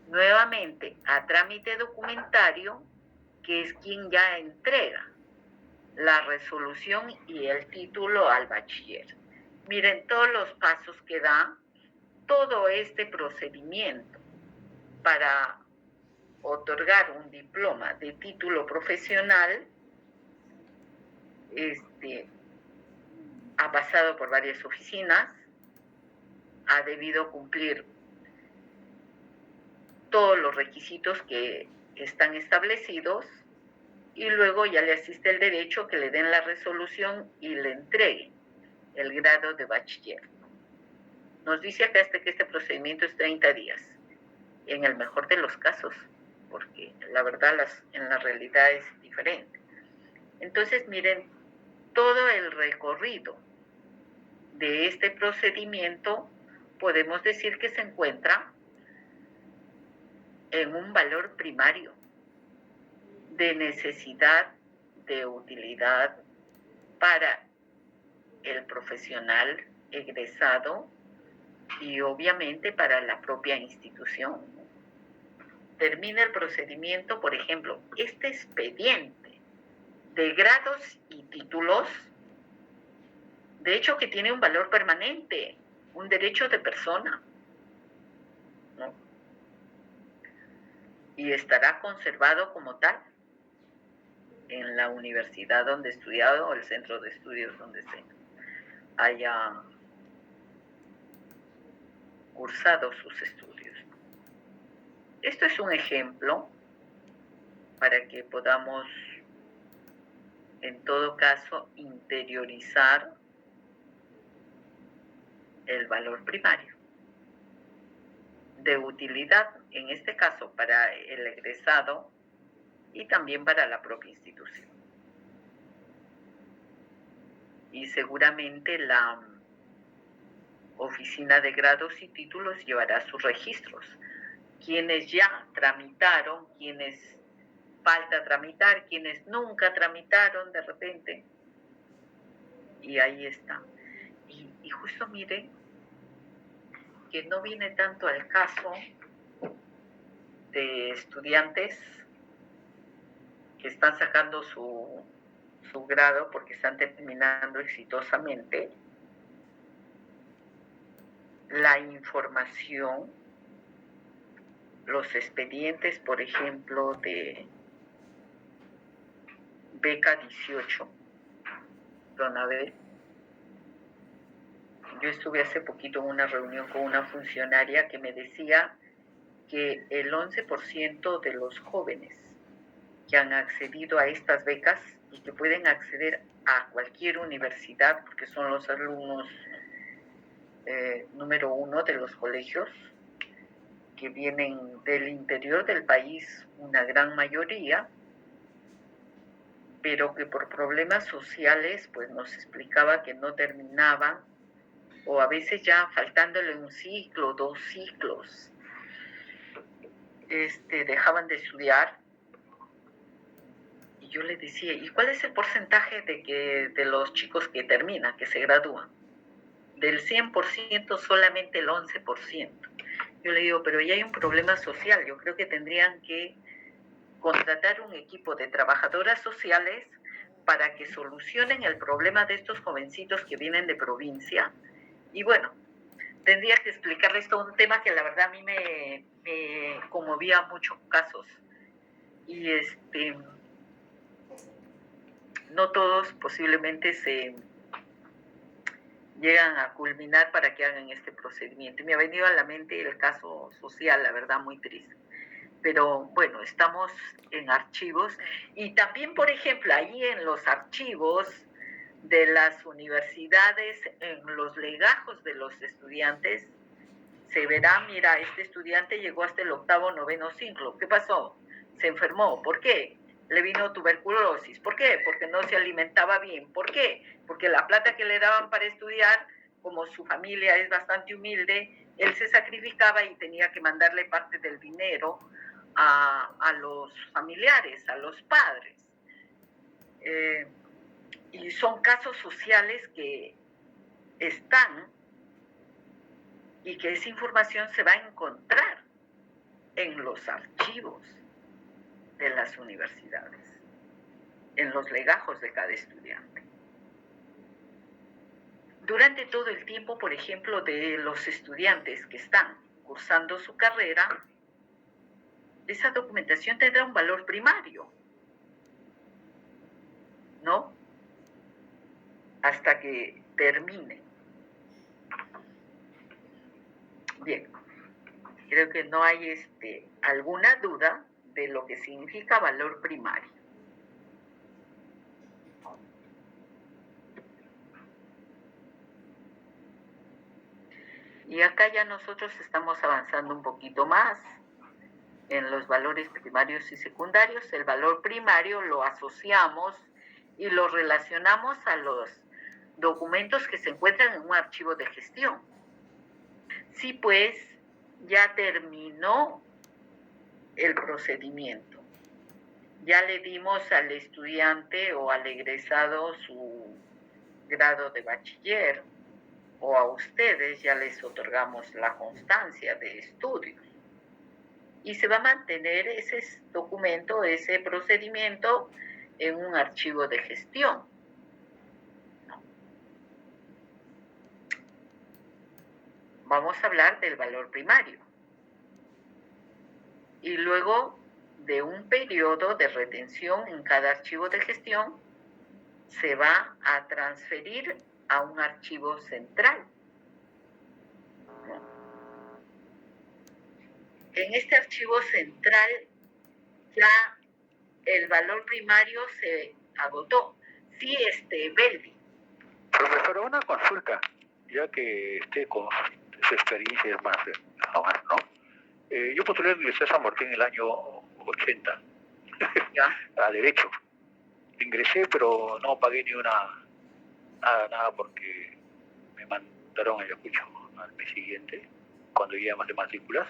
nuevamente a trámite documentario, que es quien ya entrega la resolución y el título al bachiller. Miren todos los pasos que da todo este procedimiento para otorgar un diploma de título profesional. Ha pasado por varias oficinas, ha debido cumplir todos los requisitos que están establecidos y luego ya le asiste el derecho que le den la resolución y le entreguen el grado de bachiller. Nos dice acá que este procedimiento es 30 días, en el mejor de los casos, porque la verdad en la realidad es diferente. Entonces, miren, todo el recorrido de este procedimiento podemos decir que se encuentra en un valor primario de necesidad, de utilidad para el profesional egresado y obviamente para la propia institución. Termina el procedimiento, por ejemplo, este expediente de grados y títulos, de hecho que tiene un valor permanente, un derecho de persona, ¿no? Y estará conservado como tal en la universidad donde he estudiado o el centro de estudios donde se haya cursado sus estudios. Esto es un ejemplo para que podamos, en todo caso, interiorizar el valor primario de utilidad, en este caso para el egresado y también para la propia institución. Y seguramente la Oficina de Grados y Títulos llevará sus registros. Quienes ya tramitaron, quienes falta tramitar, quienes nunca tramitaron de repente. Y ahí está. Y justo miren que no viene tanto al caso de estudiantes que están sacando su grado porque están terminando exitosamente. La información, los expedientes, por ejemplo, de beca 18, Pronabel. Yo estuve hace poquito en una reunión con una funcionaria que me decía que el 11% de los jóvenes que han accedido a estas becas y que pueden acceder a cualquier universidad, porque son los alumnos número 1 de los colegios, que vienen del interior del país, una gran mayoría, pero que por problemas sociales, pues nos explicaba que no terminaban, o a veces ya faltándole un ciclo, 2 ciclos, dejaban de estudiar. Y yo le decía, ¿y cuál es el porcentaje de los chicos que terminan, que se gradúan? Del 100% solamente el 11%. Yo le digo, pero ya hay un problema social, yo creo que tendrían que contratar un equipo de trabajadoras sociales para que solucionen el problema de estos jovencitos que vienen de provincia. Y bueno, tendría que explicarles todo un tema que la verdad a mí me conmovía muchos casos. Y no todos posiblemente se llegan a culminar para que hagan este procedimiento. Me ha venido a la mente el caso social, la verdad, muy triste. Pero bueno, estamos en archivos y también, por ejemplo, ahí en los archivos de las universidades, en los legajos de los estudiantes, se verá, mira, este estudiante llegó hasta el 8º, 9º ciclo. ¿Qué pasó? Se enfermó. ¿Por qué? Le vino tuberculosis. ¿Por qué? Porque no se alimentaba bien. ¿Por qué? Porque la plata que le daban para estudiar, como su familia es bastante humilde, él se sacrificaba y tenía que mandarle parte del dinero a los familiares, a los padres. Y son casos sociales que están y que esa información se va a encontrar en los archivos de las universidades, en los legajos de cada estudiante. Durante todo el tiempo, por ejemplo, de los estudiantes que están cursando su carrera, esa documentación tendrá un valor primario, ¿no? Hasta que termine. Bien, creo que no hay alguna duda de lo que significa valor primario. Y acá ya nosotros estamos avanzando un poquito más en los valores primarios y secundarios. El valor primario lo asociamos y lo relacionamos a los documentos que se encuentran en un archivo de gestión. Sí, pues ya terminó el procedimiento. Ya le dimos al estudiante o al egresado su grado de bachiller, o a ustedes ya les otorgamos la constancia de estudios. Y se va a mantener ese documento, ese procedimiento en un archivo de gestión. Vamos a hablar del valor primario. Y luego de un periodo de retención en cada archivo de gestión, se va a transferir a un archivo central. En este archivo central ya el valor primario se agotó. Sí, Belvi. Profesora, una consulta, ya que esté con su experiencia más, ¿no? Yo postulé en la Universidad de San Martín en el año 80, a Derecho. Ingresé, pero no pagué ni nada, porque me mandaron a Ayacucho al mes siguiente, cuando llegué a matrículas,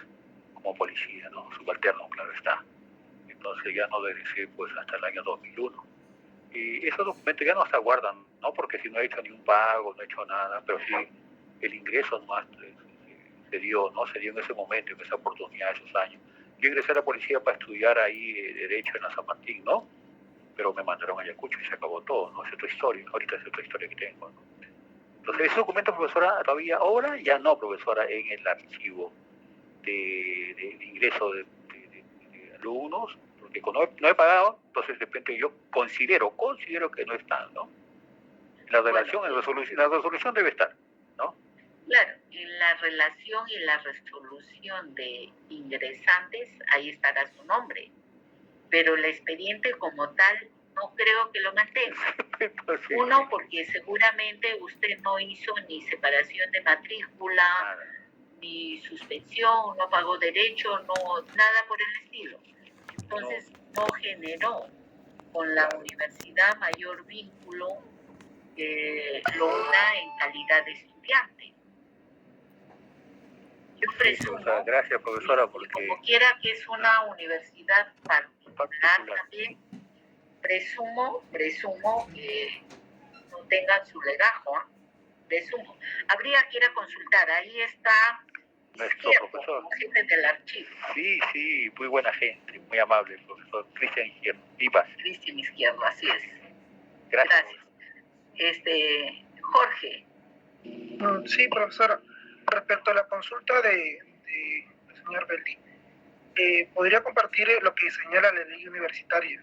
como policía, ¿no? Subalterno, claro está. entonces ya no egresé pues hasta el año 2001. Y esos documentos ya no se guardan, ¿no? Porque si no he hecho ni un pago, no he hecho nada, pero sí el ingreso nomás se dio, ¿no? Se dio en ese momento, en esa oportunidad, esos años. Yo ingresé a la policía para estudiar ahí Derecho en la San Martín, ¿no? Pero me mandaron a Ayacucho y se acabó todo, ¿no? Es otra historia, ahorita es otra historia que tengo, ¿no? Entonces, ese documento, profesora, todavía ahora ya no, profesora, en el archivo de ingreso de alumnos, porque como no he pagado, entonces de repente yo considero que no están, ¿no? La relación, Bueno, la resolución debe estar, ¿no? claro, en la relación y la resolución de ingresantes, ahí estará su nombre, pero el expediente como tal no creo que lo mantenga. Entonces, Uno, porque seguramente usted no hizo ni separación de matrícula, nada. ni suspensión, no pagó derecho, no, nada por el estilo. Entonces no generó con la universidad mayor vínculo que lo una en calidad de estudiante. Yo presumo, O sea, gracias, profesora, y porque como quiera que es una universidad particular también, presumo que no tengan su legajo, presumo. Habría que ir a consultar, ahí está nuestro Izquierdo, profesor. como jefe del archivo. Sí, muy buena gente, muy amable, profesor Cristian Izquierdo. Vivas. Cristian Izquierdo, así es. Gracias. Jorge. Sí, profesora. Respecto a la consulta del señor Belli, podría compartir lo que señala la ley universitaria.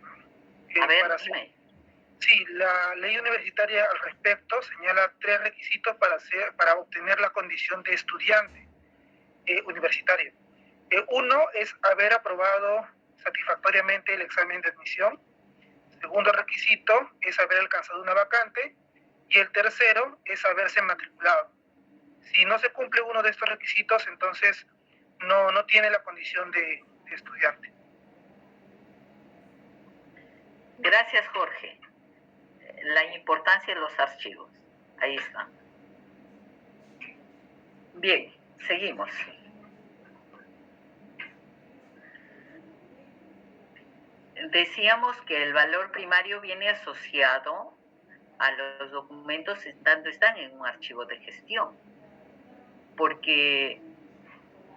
A ver, dime. Sí, la ley universitaria al respecto señala 3 requisitos para obtener la condición de estudiante universitario. Uno es haber aprobado satisfactoriamente el examen de admisión. Segundo requisito es haber alcanzado una vacante. Y el tercero es haberse matriculado. Si no se cumple uno de estos requisitos, entonces no tiene la condición de estudiante. Gracias, Jorge. La importancia de los archivos. Ahí está. Bien, seguimos. Decíamos que el valor primario viene asociado a los documentos están en un archivo de gestión, porque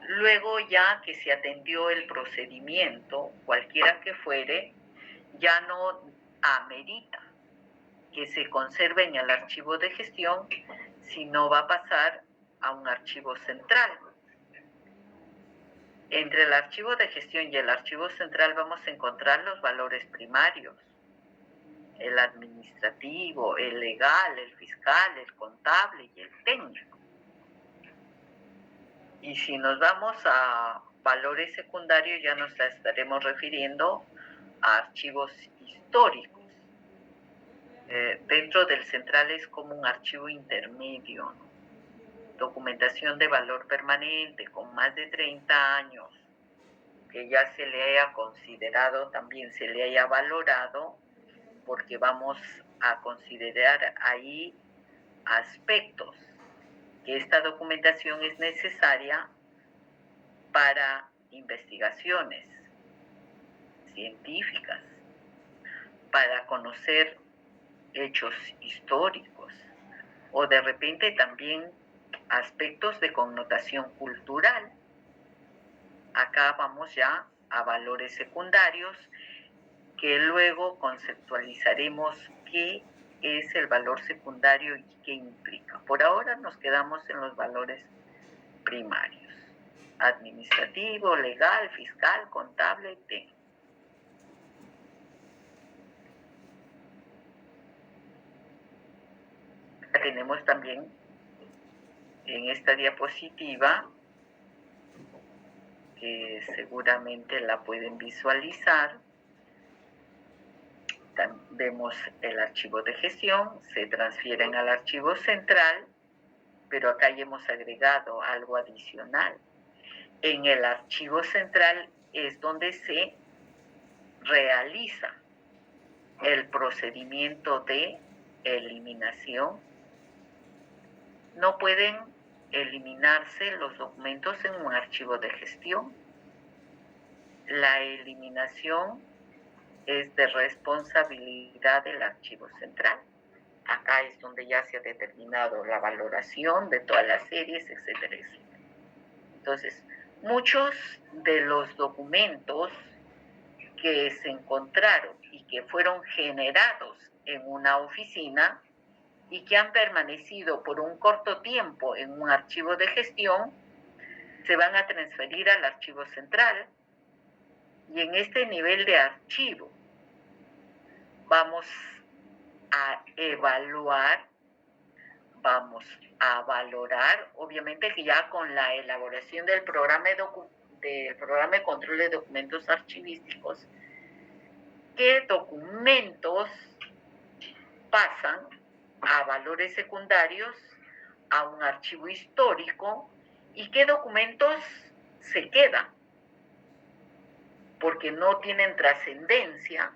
luego ya que se atendió el procedimiento, cualquiera que fuere, ya no amerita que se conserve en el archivo de gestión, sino va a pasar a un archivo central. Entre el archivo de gestión y el archivo central vamos a encontrar los valores primarios: el administrativo, el legal, el fiscal, el contable y el técnico. Y si nos vamos a valores secundarios, ya nos estaremos refiriendo a archivos históricos. Dentro del central es como un archivo intermedio, ¿no? Documentación de valor permanente con más de 30 años, que ya se le haya considerado, también se le haya valorado, porque vamos a considerar ahí aspectos que esta documentación es necesaria para investigaciones científicas, para conocer hechos históricos o de repente también aspectos de connotación cultural. Acá vamos ya a valores secundarios, que luego conceptualizaremos qué es el valor secundario y qué implica. Por ahora nos quedamos en los valores primarios: administrativo, legal, fiscal, contable, técnico. Tenemos también en esta diapositiva, que seguramente la pueden visualizar, vemos el archivo de gestión, se transfieren al archivo central, pero acá ya hemos agregado algo adicional. En el archivo central es donde se realiza el procedimiento de eliminación. No pueden eliminarse los documentos en un archivo de gestión. La eliminación es de responsabilidad del archivo central. Acá es donde ya se ha determinado la valoración de todas las series, etcétera, etcétera. Entonces, muchos de los documentos que se encontraron y que fueron generados en una oficina y que han permanecido por un corto tiempo en un archivo de gestión, se van a transferir al archivo central, y en este nivel de archivo vamos a evaluar, vamos a valorar, obviamente que ya con la elaboración del programa de control de documentos archivísticos, qué documentos pasan a valores secundarios, a un archivo histórico, y qué documentos se quedan porque no tienen trascendencia,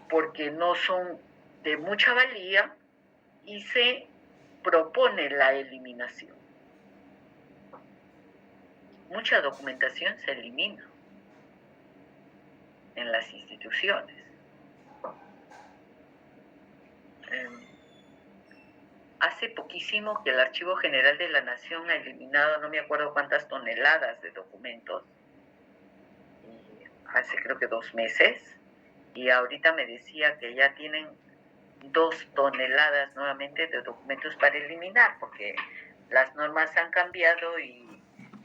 porque no son de mucha valía, y se propone la eliminación. Mucha documentación se elimina en las instituciones. Hace poquísimo que el Archivo General de la Nación ha eliminado no me acuerdo cuántas toneladas de documentos, hace creo que 2 meses, y ahorita me decía que ya tienen 2 toneladas nuevamente de documentos para eliminar, porque las normas han cambiado y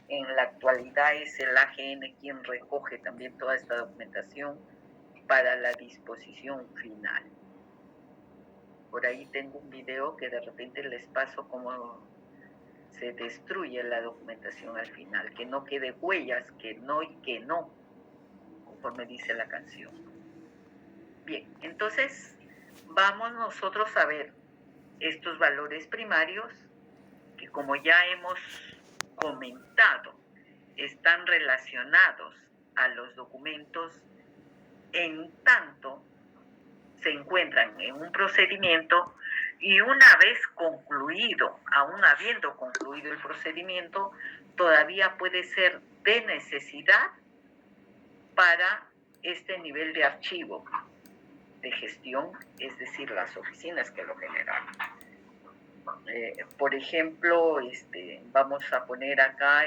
en la actualidad es el AGN quien recoge también toda esta documentación para la disposición final. Por ahí tengo un video que de repente les paso cómo se destruye la documentación al final, que no quede huellas, que no y que no, conforme dice la canción. Bien, entonces vamos nosotros a ver estos valores primarios que, como ya hemos comentado, están relacionados a los documentos en tanto se encuentran en un procedimiento, y una vez concluido, aún habiendo concluido el procedimiento, todavía puede ser de necesidad para este nivel de archivo de gestión, es decir, las oficinas que lo generan. Por ejemplo, vamos a poner acá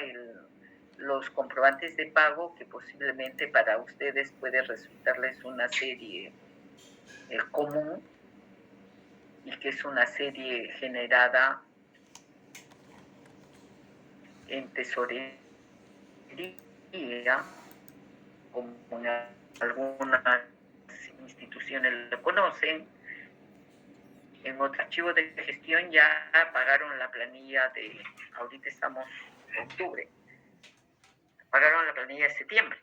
los comprobantes de pago, que posiblemente para ustedes puede resultarles una serie común, y que es una serie generada en tesorería, como algunas instituciones lo conocen. En otro archivo de gestión ya pagaron la planilla ahorita estamos en octubre, pagaron la planilla de septiembre,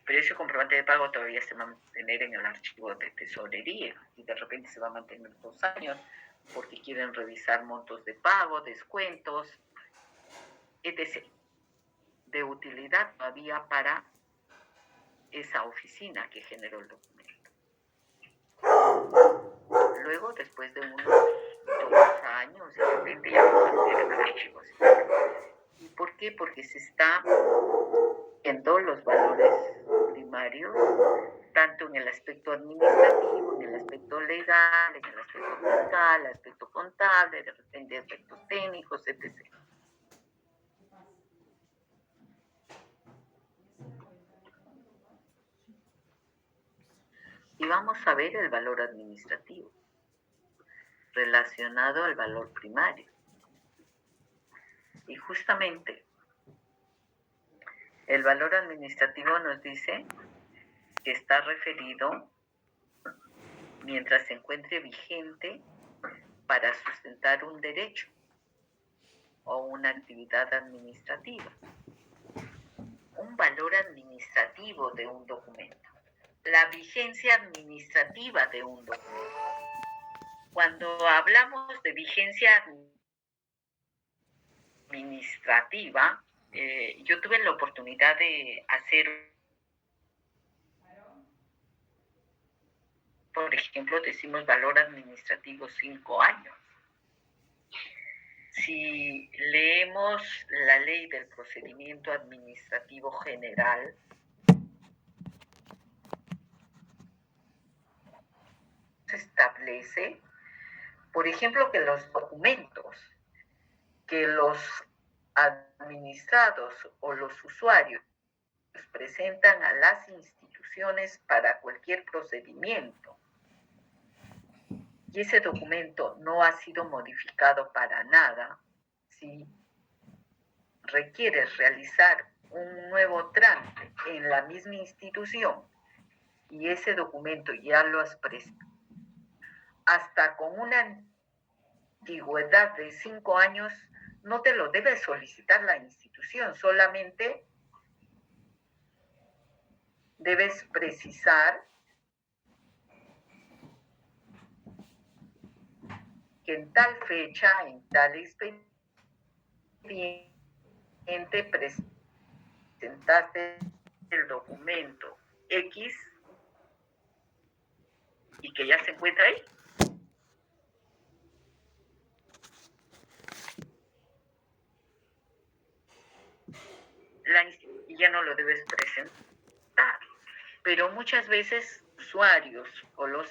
pero ese comprobante de pago todavía se va a mantener en el archivo de tesorería, y de repente se va a mantener 2 años porque quieren revisar montos de pago, descuentos, etc. De utilidad todavía para esa oficina que generó el documento. Luego, después de unos 2 años, de repente ya vamos a tener el archivo. ¿Y por qué? Porque se está viendo los valores primarios, tanto en el aspecto administrativo, en el aspecto legal, en el aspecto fiscal, aspecto contable, de repente aspectos técnicos, etc. Y vamos a ver el valor administrativo relacionado al valor primario. Y justamente el valor administrativo nos dice que está referido mientras se encuentre vigente para sustentar un derecho o una actividad administrativa. Un valor administrativo de un documento. La vigencia administrativa de un documento. Cuando hablamos de vigencia administrativa, yo tuve la oportunidad de hacer, por ejemplo, decimos valor administrativo 5 años. Si leemos la ley del procedimiento administrativo general, establece, por ejemplo, que los documentos que los administrados o los usuarios presentan a las instituciones para cualquier procedimiento y ese documento no ha sido modificado para nada, si requieres realizar un nuevo trámite en la misma institución y ese documento ya lo has presentado, hasta con una antigüedad de 5 años, no te lo debe solicitar la institución, solamente debes precisar que en tal fecha, en tal expediente, presentaste el documento X y que ya se encuentra ahí. Y ya no lo debes presentar. Pero muchas veces usuarios o los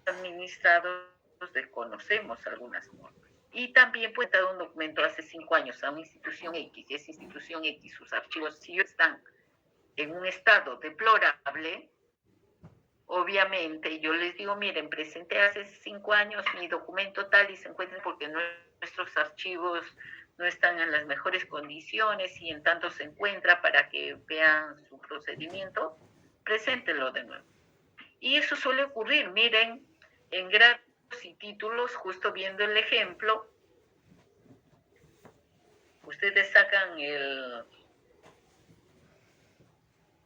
administrados desconocemos algunas normas. Y también puede dar un documento hace 5 años a una institución X, y esa institución X, sus archivos, si están en un estado deplorable, obviamente yo les digo, miren, presenté hace 5 años mi documento tal y se encuentran porque nuestros archivos no están en las mejores condiciones y en tanto se encuentra para que vean su procedimiento, preséntenlo de nuevo. Y eso suele ocurrir, miren, en grados y títulos, justo viendo el ejemplo, ustedes sacan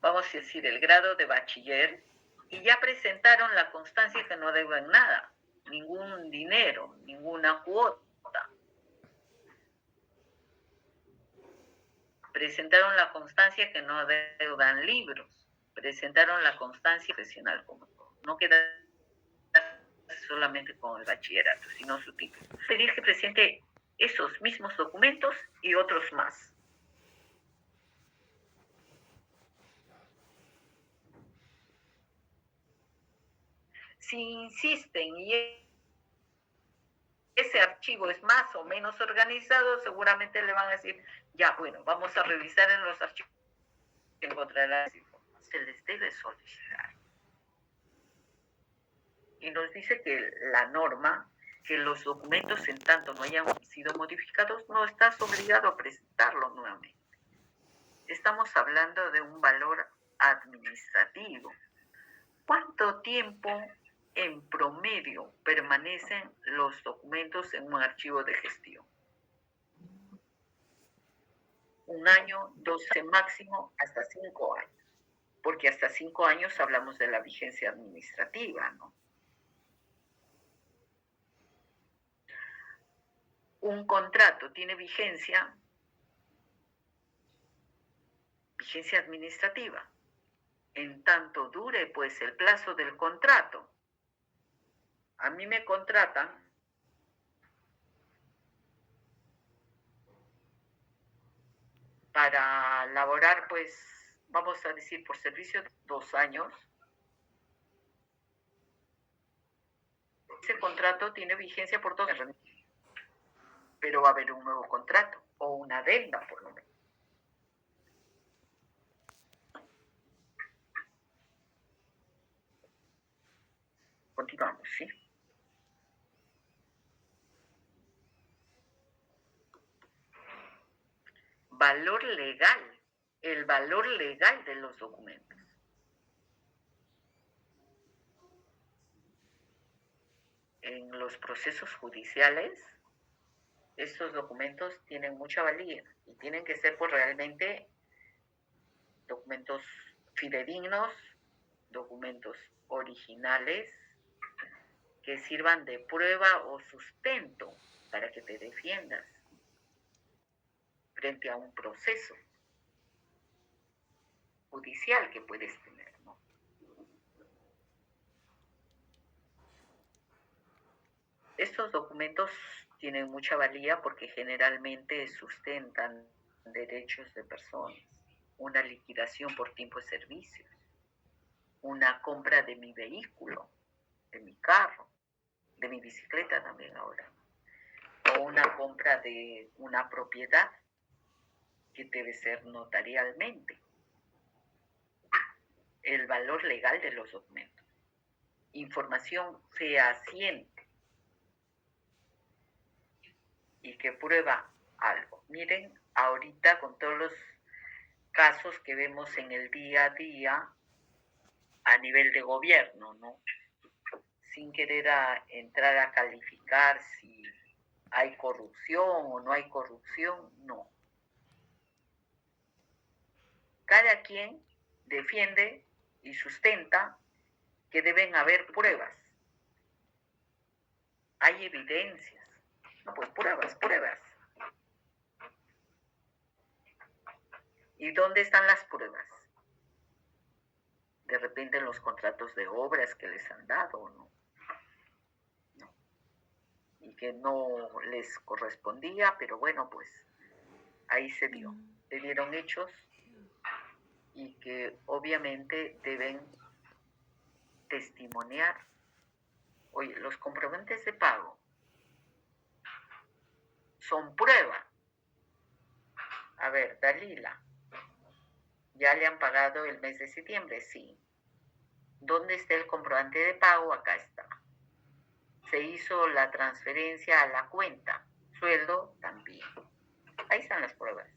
vamos a decir, el grado de bachiller y ya presentaron la constancia que no deben nada, ningún dinero, ninguna cuota. Presentaron la constancia que no deudan libros, presentaron la constancia profesional como todo. No queda solamente con el bachillerato, sino su título. Pedir que presente esos mismos documentos y otros más. Si insisten y ese archivo es más o menos organizado, seguramente le van a decir, ya, bueno, vamos a revisar en los archivos que encontrarán. Se les debe solicitar. Y nos dice que la norma, que los documentos en tanto no hayan sido modificados, no estás obligado a presentarlo nuevamente. Estamos hablando de un valor administrativo. ¿Cuánto tiempo en promedio permanecen los documentos en un archivo de gestión? 1 año, 12 máximo, hasta 5 años. Porque hasta 5 años hablamos de la vigencia administrativa, ¿no? Un contrato tiene vigencia administrativa. En tanto dure, pues, el plazo del contrato. A mí me contratan para laborar, pues, vamos a decir, por servicio de 2 años. Ese contrato tiene vigencia por 2 años, pero va a haber un nuevo contrato o una adenda, por lo menos. Continuamos, ¿sí? Valor legal, el valor legal de los documentos. En los procesos judiciales, estos documentos tienen mucha valía y tienen que ser, pues, realmente documentos fidedignos, documentos originales que sirvan de prueba o sustento para que te defiendas frente a un proceso judicial que puedes tener, ¿no? Estos documentos tienen mucha valía porque generalmente sustentan derechos de personas, una liquidación por tiempo de servicios, una compra de mi vehículo, de mi carro, de mi bicicleta también ahora, o una compra de una propiedad que debe ser notarialmente. El valor legal de los documentos. Información fehaciente y que prueba algo. Miren, ahorita con todos los casos que vemos en el día a día a nivel de gobierno, ¿no? Sin querer entrar a calificar si hay corrupción o no hay corrupción, no. Cada quien defiende y sustenta que deben haber pruebas. Hay evidencias. No, pues pruebas. ¿Y dónde están las pruebas? De repente en los contratos de obras que les han dado, ¿no? Y que no les correspondía, pero bueno, pues ahí se dio. Se dieron hechos y que obviamente deben testimoniar. Oye, los comprobantes de pago son prueba. A ver, Dalila, ¿ya le han pagado el mes de septiembre? Sí. ¿Dónde está el comprobante de pago? Acá está. Se hizo la transferencia a la cuenta. Sueldo también. Ahí están las pruebas.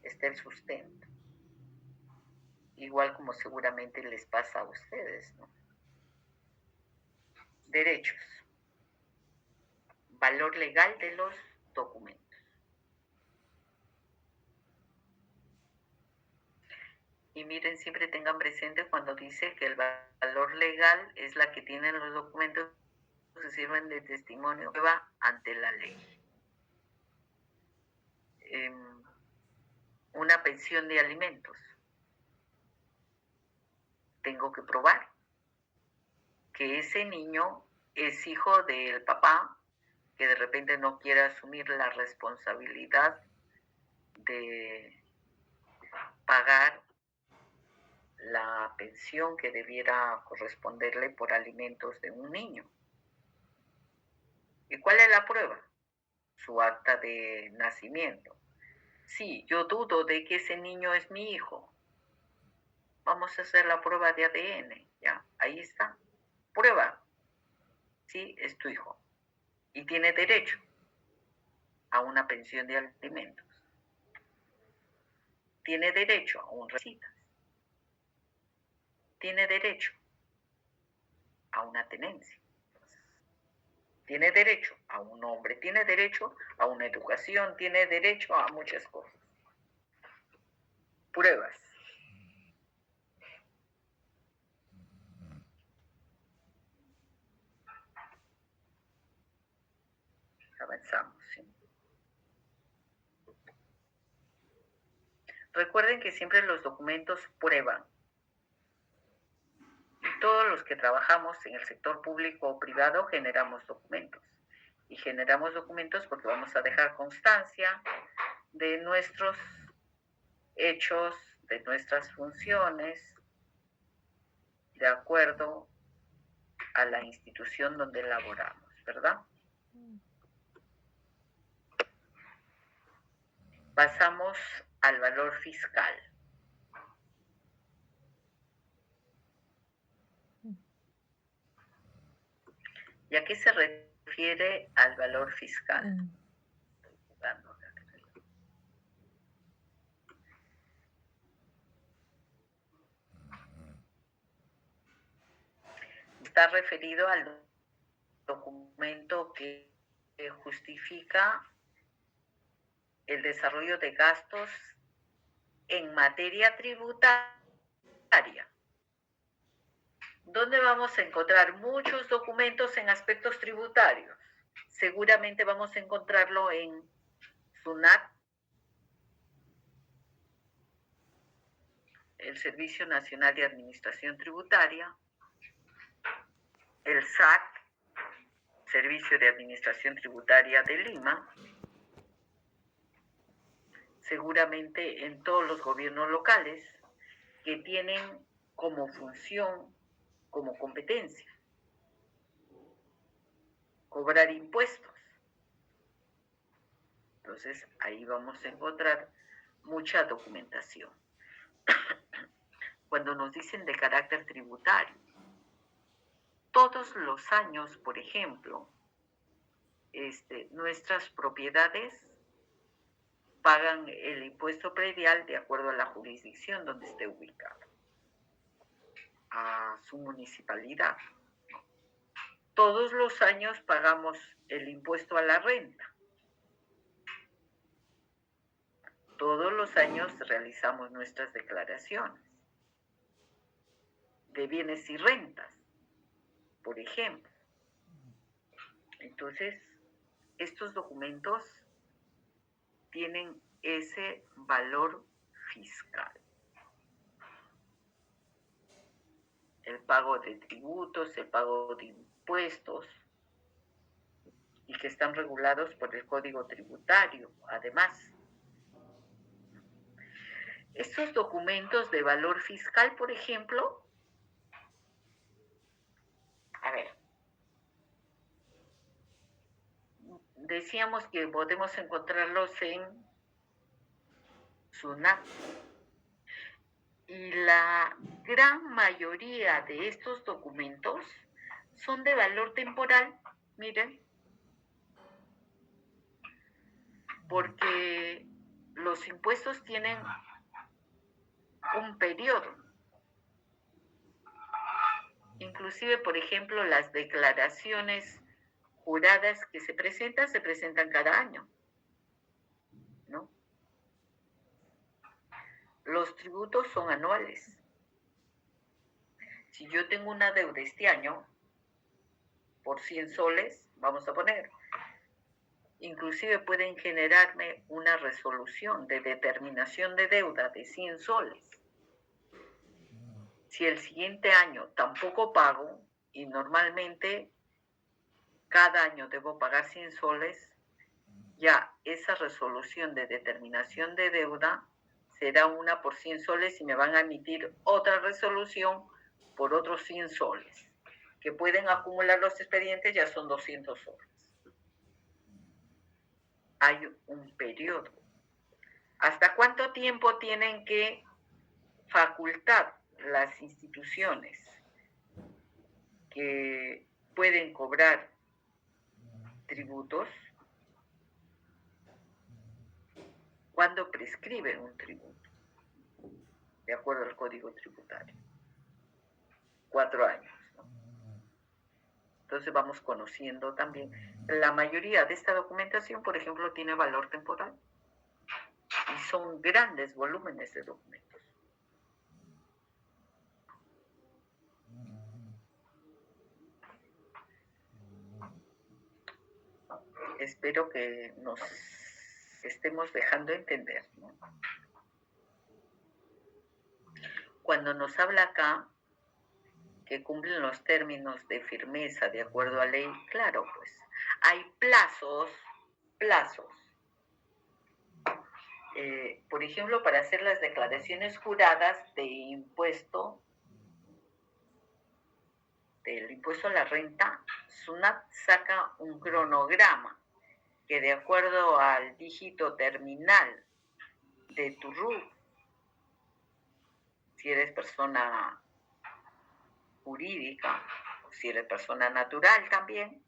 Está el sustento. Igual como seguramente les pasa a ustedes, ¿no? Derechos. Valor legal de los documentos. Y miren, siempre tengan presente cuando dice que el valor legal es la que tienen los documentos que sirven de testimonio prueba ante la ley. Una pensión de alimentos. Tengo que probar que ese niño es hijo del papá que de repente no quiere asumir la responsabilidad de pagar la pensión que debiera corresponderle por alimentos de un niño. ¿Y cuál es la prueba? Su acta de nacimiento. Sí, yo dudo de que ese niño es mi hijo. Vamos a hacer la prueba de ADN. Ya, ahí está. Prueba. Sí, es tu hijo. Y tiene derecho a una pensión de alimentos. Tiene derecho a un recitas. Tiene derecho a una tenencia. Tiene derecho a un nombre, tiene derecho a una educación, tiene derecho a muchas cosas. Pruebas. Avanzamos, ¿sí? Recuerden que siempre los documentos prueban. Y todos los que trabajamos en el sector público o privado generamos documentos. Y generamos documentos porque vamos a dejar constancia de nuestros hechos, de nuestras funciones, de acuerdo a la institución donde laboramos, ¿verdad? Pasamos al valor fiscal. ¿Y a qué se refiere al valor fiscal? Está referido al documento que justifica el desarrollo de gastos en materia tributaria. ¿Dónde vamos a encontrar muchos documentos en aspectos tributarios? Seguramente vamos a encontrarlo en SUNAT, el Servicio Nacional de Administración Tributaria, el SAC, Servicio de Administración Tributaria de Lima, seguramente en todos los gobiernos locales que tienen como función, como competencia, cobrar impuestos. Entonces, ahí vamos a encontrar mucha documentación. Cuando nos dicen de carácter tributario, todos los años, por ejemplo, nuestras propiedades pagan el impuesto predial de acuerdo a la jurisdicción donde esté ubicado, a su municipalidad. Todos los años pagamos el impuesto a la renta. Todos los años realizamos nuestras declaraciones de bienes y rentas, por ejemplo. Entonces, estos documentos tienen ese valor fiscal. El pago de tributos, el pago de impuestos, y que están regulados por el Código Tributario, además. Estos documentos de valor fiscal, por ejemplo, a ver, decíamos que podemos encontrarlos en SUNAT. Y la gran mayoría de estos documentos son de valor temporal, miren, porque los impuestos tienen un periodo. Inclusive, por ejemplo, las declaraciones juradas que se presentan cada año, ¿no? Los tributos son anuales. Si yo tengo una deuda este año por 100 soles, vamos a poner, inclusive pueden generarme una resolución de determinación de deuda de 100 soles. Si el siguiente año tampoco pago, y normalmente cada año debo pagar 100 soles, ya esa resolución de determinación de deuda será una por 100 soles y me van a emitir otra resolución por otros 100 soles, que pueden acumular los expedientes, ya son 200 soles. Hay un periodo. ¿Hasta cuánto tiempo tienen que facultar las instituciones que pueden cobrar tributos? ¿Cuándo prescriben un tributo? De acuerdo al Código Tributario. 4 años, ¿no? Entonces vamos conociendo también. La mayoría de esta documentación, por ejemplo, tiene valor temporal. Y son grandes volúmenes de documentos. Espero que nos estemos dejando entender, ¿no? Cuando nos habla acá que cumplen los términos de firmeza de acuerdo a ley, claro, pues hay plazos. Por ejemplo, para hacer las declaraciones juradas de impuesto, del impuesto a la renta, SUNAT saca un cronograma que de acuerdo al dígito terminal de tu RUT, si eres persona jurídica o si eres persona natural también,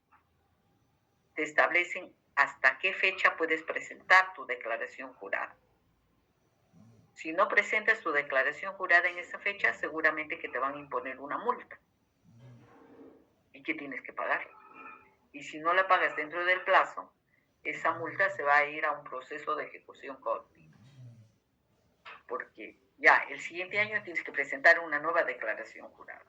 te establecen hasta qué fecha puedes presentar tu declaración jurada. Si no presentas tu declaración jurada en esa fecha, seguramente que te van a imponer una multa y que tienes que pagarla. Y si no la pagas dentro del plazo, esa multa se va a ir a un proceso de ejecución coactiva. Porque ya el siguiente año tienes que presentar una nueva declaración jurada,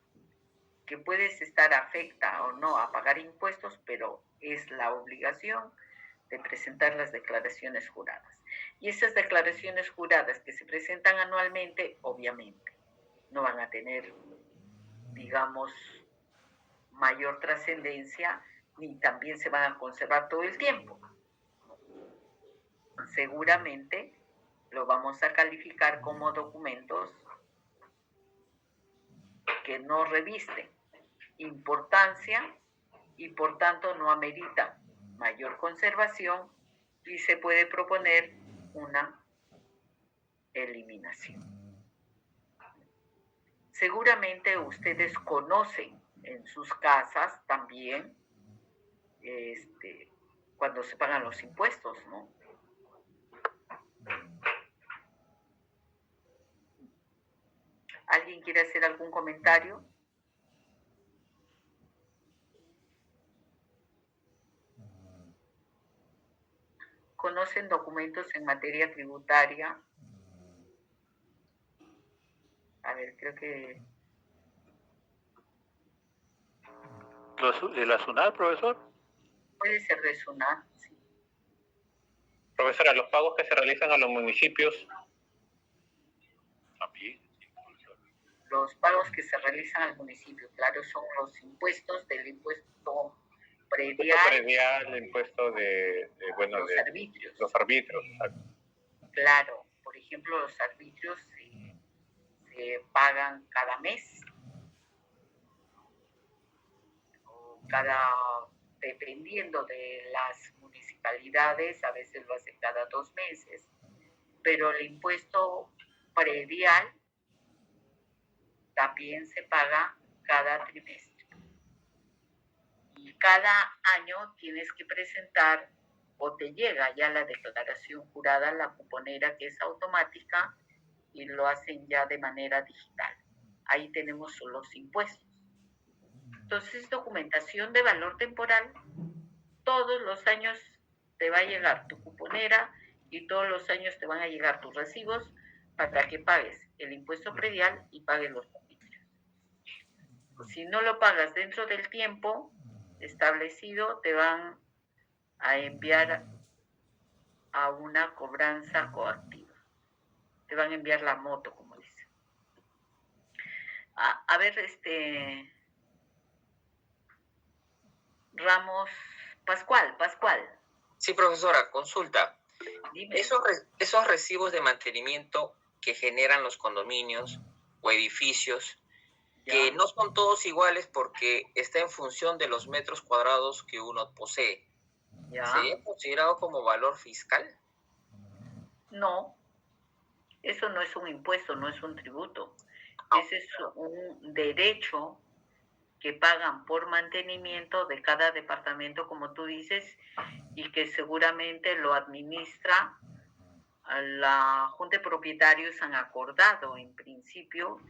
que puedes estar afecta o no a pagar impuestos, pero es la obligación de presentar las declaraciones juradas. Y esas declaraciones juradas que se presentan anualmente, obviamente, no van a tener, digamos, mayor trascendencia, ni también se van a conservar todo el tiempo. Seguramente lo vamos a calificar como documentos que no revisten importancia y por tanto no amerita mayor conservación y se puede proponer una eliminación. Seguramente ustedes conocen en sus casas también cuando se pagan los impuestos, ¿no? ¿Alguien quiere hacer algún comentario? ¿Conocen documentos en materia tributaria? A ver, creo que... ¿De la SUNAT, profesor? Puede ser de SUNAT, sí. Profesora, los pagos que se realizan a los municipios. También. Los pagos que se realizan al municipio, claro, son los impuestos del impuesto predial, El impuesto de arbitrios. Los arbitrios. Claro, por ejemplo, los arbitrios se pagan cada mes o dependiendo de las municipalidades, a veces lo hacen cada 2 meses, pero el impuesto predial también se paga cada trimestre. Y cada año tienes que presentar o te llega ya la declaración jurada, la cuponera, que es automática, y lo hacen ya de manera digital. Ahí tenemos los impuestos. Entonces, documentación de valor temporal, todos los años te va a llegar tu cuponera y todos los años te van a llegar tus recibos para que pagues el impuesto predial y pagues los arbitrios. Si no lo pagas dentro del tiempo establecido, te van a enviar a una cobranza coactiva. Te van a enviar la moto, como dicen. A ver, Ramos, Pascual. Sí, profesora, consulta. Dime. Esos recibos de mantenimiento que generan los condominios o edificios, que no son todos iguales porque está en función de los metros cuadrados que uno posee, ¿sería considerado como valor fiscal? No, eso no es un impuesto, no es un tributo. Ese es un derecho que pagan por mantenimiento de cada departamento, como tú dices, y que seguramente lo administra la Junta de Propietarios, han acordado en principio,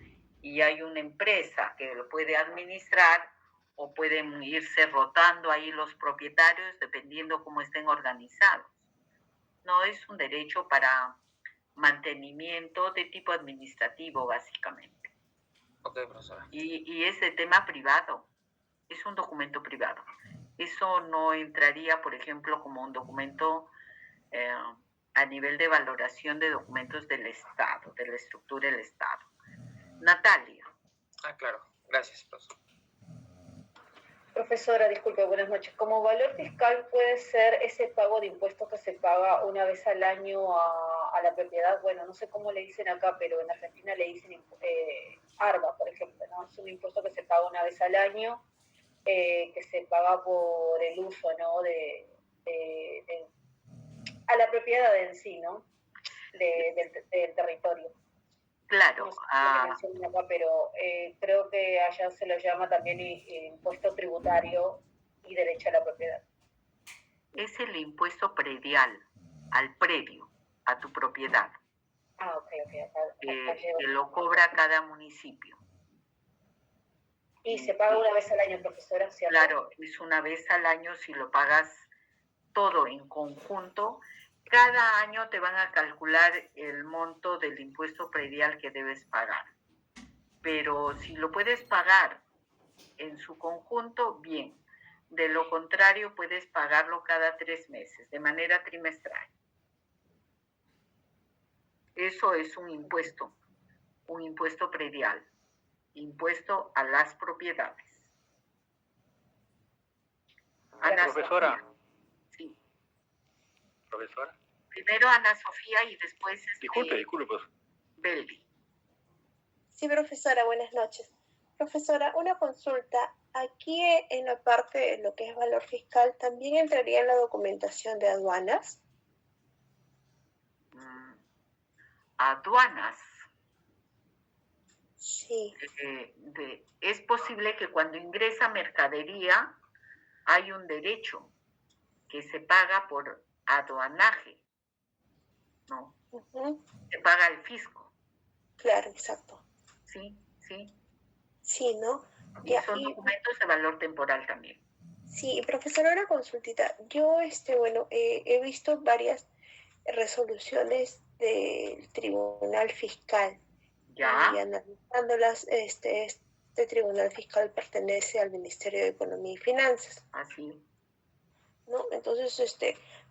y hay una empresa que lo puede administrar, o pueden irse rotando ahí los propietarios dependiendo cómo estén organizados. No es un derecho para mantenimiento de tipo administrativo, básicamente. Ok, profesora. Y es de tema privado, es un documento privado. Eso no entraría, por ejemplo, como un documento a nivel de valoración de documentos del Estado, de la estructura del Estado. Natalia. Claro. Gracias, profesora. Profesora, disculpe, buenas noches. Como valor fiscal puede ser ese pago de impuestos que se paga una vez al año a la propiedad. Bueno, no sé cómo le dicen acá, pero en Argentina le dicen ARBA, por ejemplo, ¿no? Es un impuesto que se paga una vez al año, que se paga por el uso, ¿no? A la propiedad en sí, ¿no? Del territorio. Claro. No sé cómo le mencionan acá, pero creo que allá se lo llama también impuesto tributario y derecho a la propiedad. Es el impuesto predial, al predio, a tu propiedad. Ok. Que lo cobra cada municipio. Y se paga una vez al año, profesora, ¿cierto? Claro, es una vez al año. Si lo pagas todo en conjunto, cada año te van a calcular el monto del impuesto predial que debes pagar. Pero si lo puedes pagar en su conjunto, bien. De lo contrario, puedes pagarlo cada 3 meses, de manera trimestral. Eso es un impuesto predial, impuesto a las propiedades. Ana profesora. Sofía. Sí. Profesora. Primero Ana Sofía y después... Disculpe. Beldi. Sí, profesora, buenas noches. Profesora, una consulta. Aquí en la parte de lo que es valor fiscal, ¿también entraría en la documentación de aduanas? Aduanas. Sí. Es posible que cuando ingresa mercadería hay un derecho que se paga por aduanaje, ¿no? Se paga el fisco. Claro, exacto. Sí, sí. Sí, ¿no? Y son documentos de valor temporal también. Sí, profesora, una consultita. Yo, bueno, he visto varias resoluciones del Tribunal Fiscal. Ya. Y analizándolas, este Tribunal Fiscal pertenece al Ministerio de Economía y Finanzas. Así. ¿No? Entonces,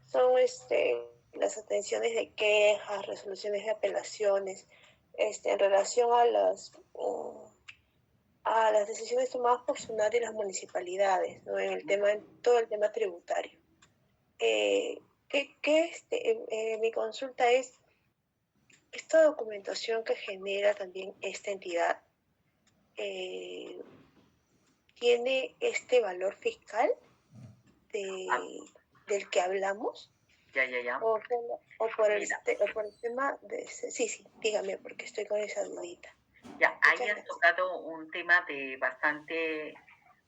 son las atenciones de quejas, resoluciones de apelaciones, en relación a las decisiones tomadas por SUNAT y las municipalidades, ¿no? En todo el tema tributario. Mi consulta es, esta documentación que genera también esta entidad, ¿tiene este valor fiscal del que hablamos? Ya. O por el tema de... Sí, dígame, porque estoy con esa dudita. Ya, ahí has tocado un tema de bastante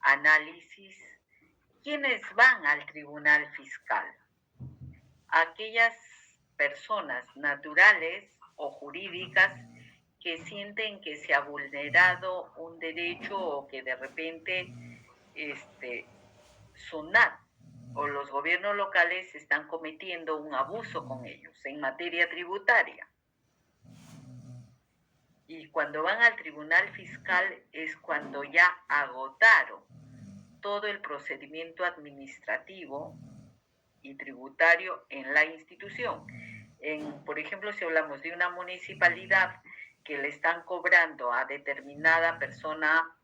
análisis. ¿Quiénes van al Tribunal Fiscal? Aquellas personas naturales o jurídicas que sienten que se ha vulnerado un derecho o que de repente SUNAT o los gobiernos locales están cometiendo un abuso con ellos en materia tributaria. Y cuando van al Tribunal Fiscal es cuando ya agotaron todo el procedimiento administrativo y tributario en la institución. Por ejemplo, si hablamos de una municipalidad que le están cobrando a determinada persona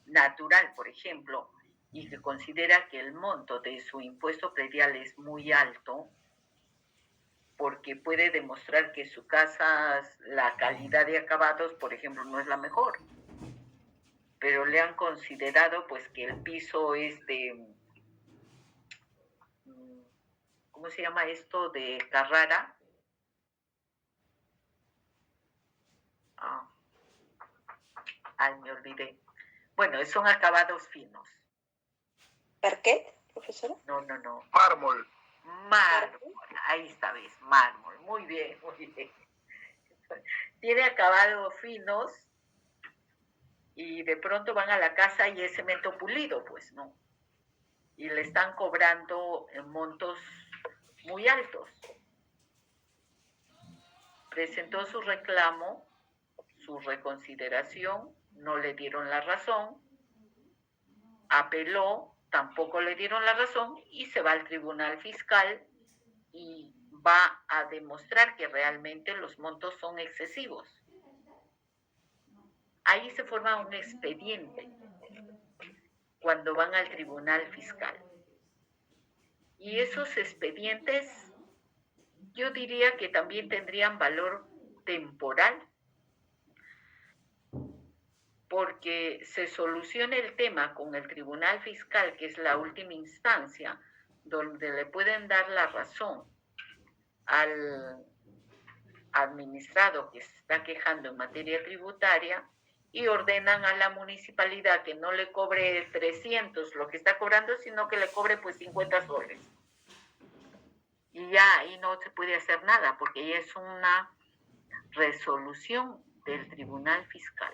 natural, por ejemplo, y que considera que el monto de su impuesto predial es muy alto, porque puede demostrar que su casa, la calidad de acabados, por ejemplo, no es la mejor. Pero le han considerado pues que el piso es de, ¿cómo se llama esto? De Carrara. Me olvidé. Bueno, son acabados finos. ¿Parquet, profesora? No. Mármol. Mármol, ahí está, ves, mármol. Muy bien. Tiene acabados finos y de pronto van a la casa y es cemento pulido, pues, ¿no? Y le están cobrando en montos muy altos. Presentó su reclamo, su reconsideración, no le dieron la razón, apeló, tampoco le dieron la razón y se va al Tribunal Fiscal y va a demostrar que realmente los montos son excesivos. Ahí se forma un expediente cuando van al Tribunal Fiscal. Y esos expedientes yo diría que también tendrían valor temporal, porque se soluciona el tema con el Tribunal Fiscal, que es la última instancia, donde le pueden dar la razón al administrado que se está quejando en materia tributaria y ordenan a la municipalidad que no le cobre 300 lo que está cobrando, sino que le cobre pues 50 soles. Y ya ahí no se puede hacer nada, porque ya es una resolución del Tribunal Fiscal.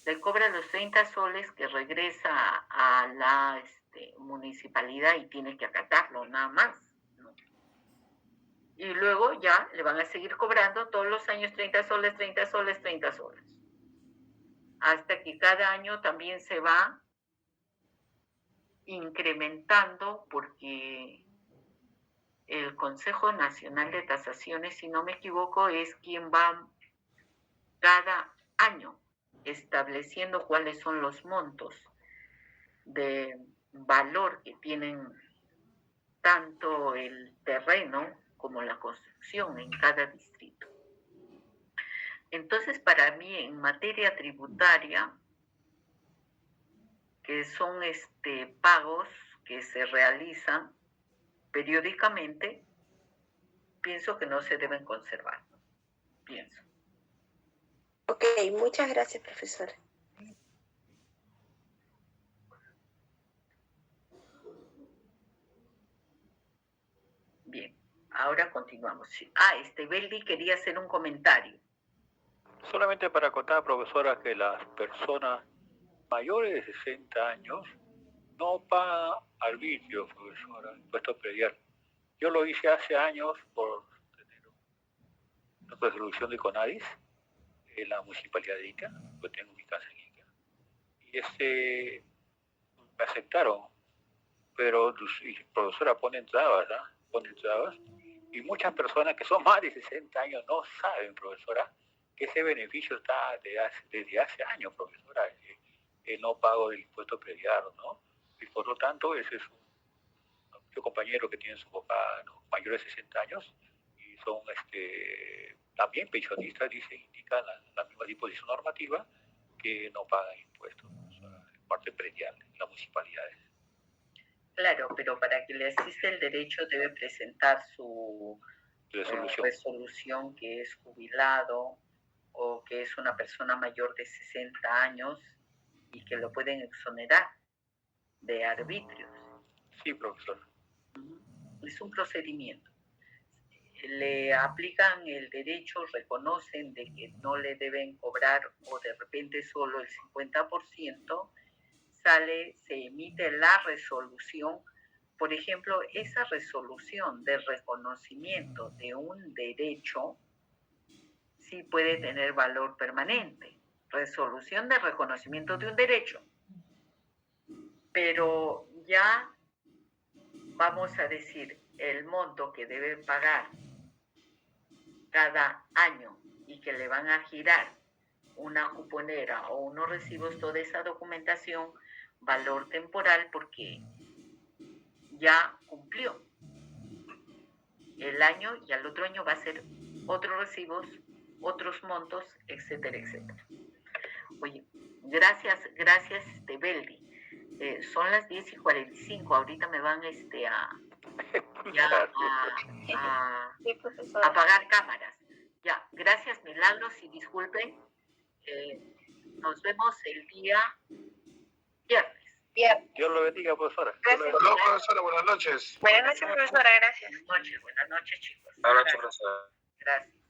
Le cobra los 30 soles que regresa a la municipalidad y tiene que acatarlo, nada más, ¿no? Y luego ya le van a seguir cobrando todos los años 30 soles, 30 soles, 30 soles. Hasta que cada año también se va incrementando, porque el Consejo Nacional de Tasaciones, si no me equivoco, es quien va cada año estableciendo cuáles son los montos de valor que tienen tanto el terreno como la construcción en cada distrito. Entonces, para mí, en materia tributaria, que son pagos que se realizan periódicamente, pienso que no se deben conservar. Pienso. Ok, muchas gracias, profesora. Bien, ahora continuamos. Beldi quería hacer un comentario. Solamente para contar, profesora, que las personas mayores de 60 años no pagan arbitrio, profesora, impuesto predial. Yo lo hice hace años por tener una resolución de CONADIS en la municipalidad de Ica, pues tengo mi casa en Ica, y me aceptaron, pero profesora ponen trabas, ¿ah? Ponen trabas, y muchas personas que son más de 60 años no saben, profesora, que ese beneficio está desde hace años, profesora, el no pago del impuesto predial, ¿no? Y por lo tanto, ese es un compañero que tiene su papá, ¿no?, mayores de 60 años, y son también pensionistas, indican la misma disposición normativa, que no pagan impuestos, en parte predial en las municipalidades. Claro, pero para que le asista el derecho debe presentar su resolución que es jubilado o que es una persona mayor de 60 años y que lo pueden exonerar de arbitrios. Sí, profesor. Es un procedimiento. Le aplican el derecho, reconocen de que no le deben cobrar o de repente solo el 50%, se emite la resolución. Por ejemplo, esa resolución de reconocimiento de un derecho sí puede tener valor permanente. Resolución de reconocimiento de un derecho. Pero ya vamos a decir el monto que debe pagar cada año y que le van a girar una cuponera o unos recibos, toda esa documentación, valor temporal, porque ya cumplió el año y al otro año va a ser otros recibos, otros montos, etcétera, etcétera. Oye, gracias, Beldi. Son las 10:45, ahorita me van a apagar cámaras. Ya, gracias, Milagros, y disculpen. Nos vemos el día viernes. Dios lo bendiga, profesora. Gracias, profesora. Buenas noches. Buenas noches, profesora. Gracias. Buenas noches, chicos. Buenas noches, profesora. Gracias.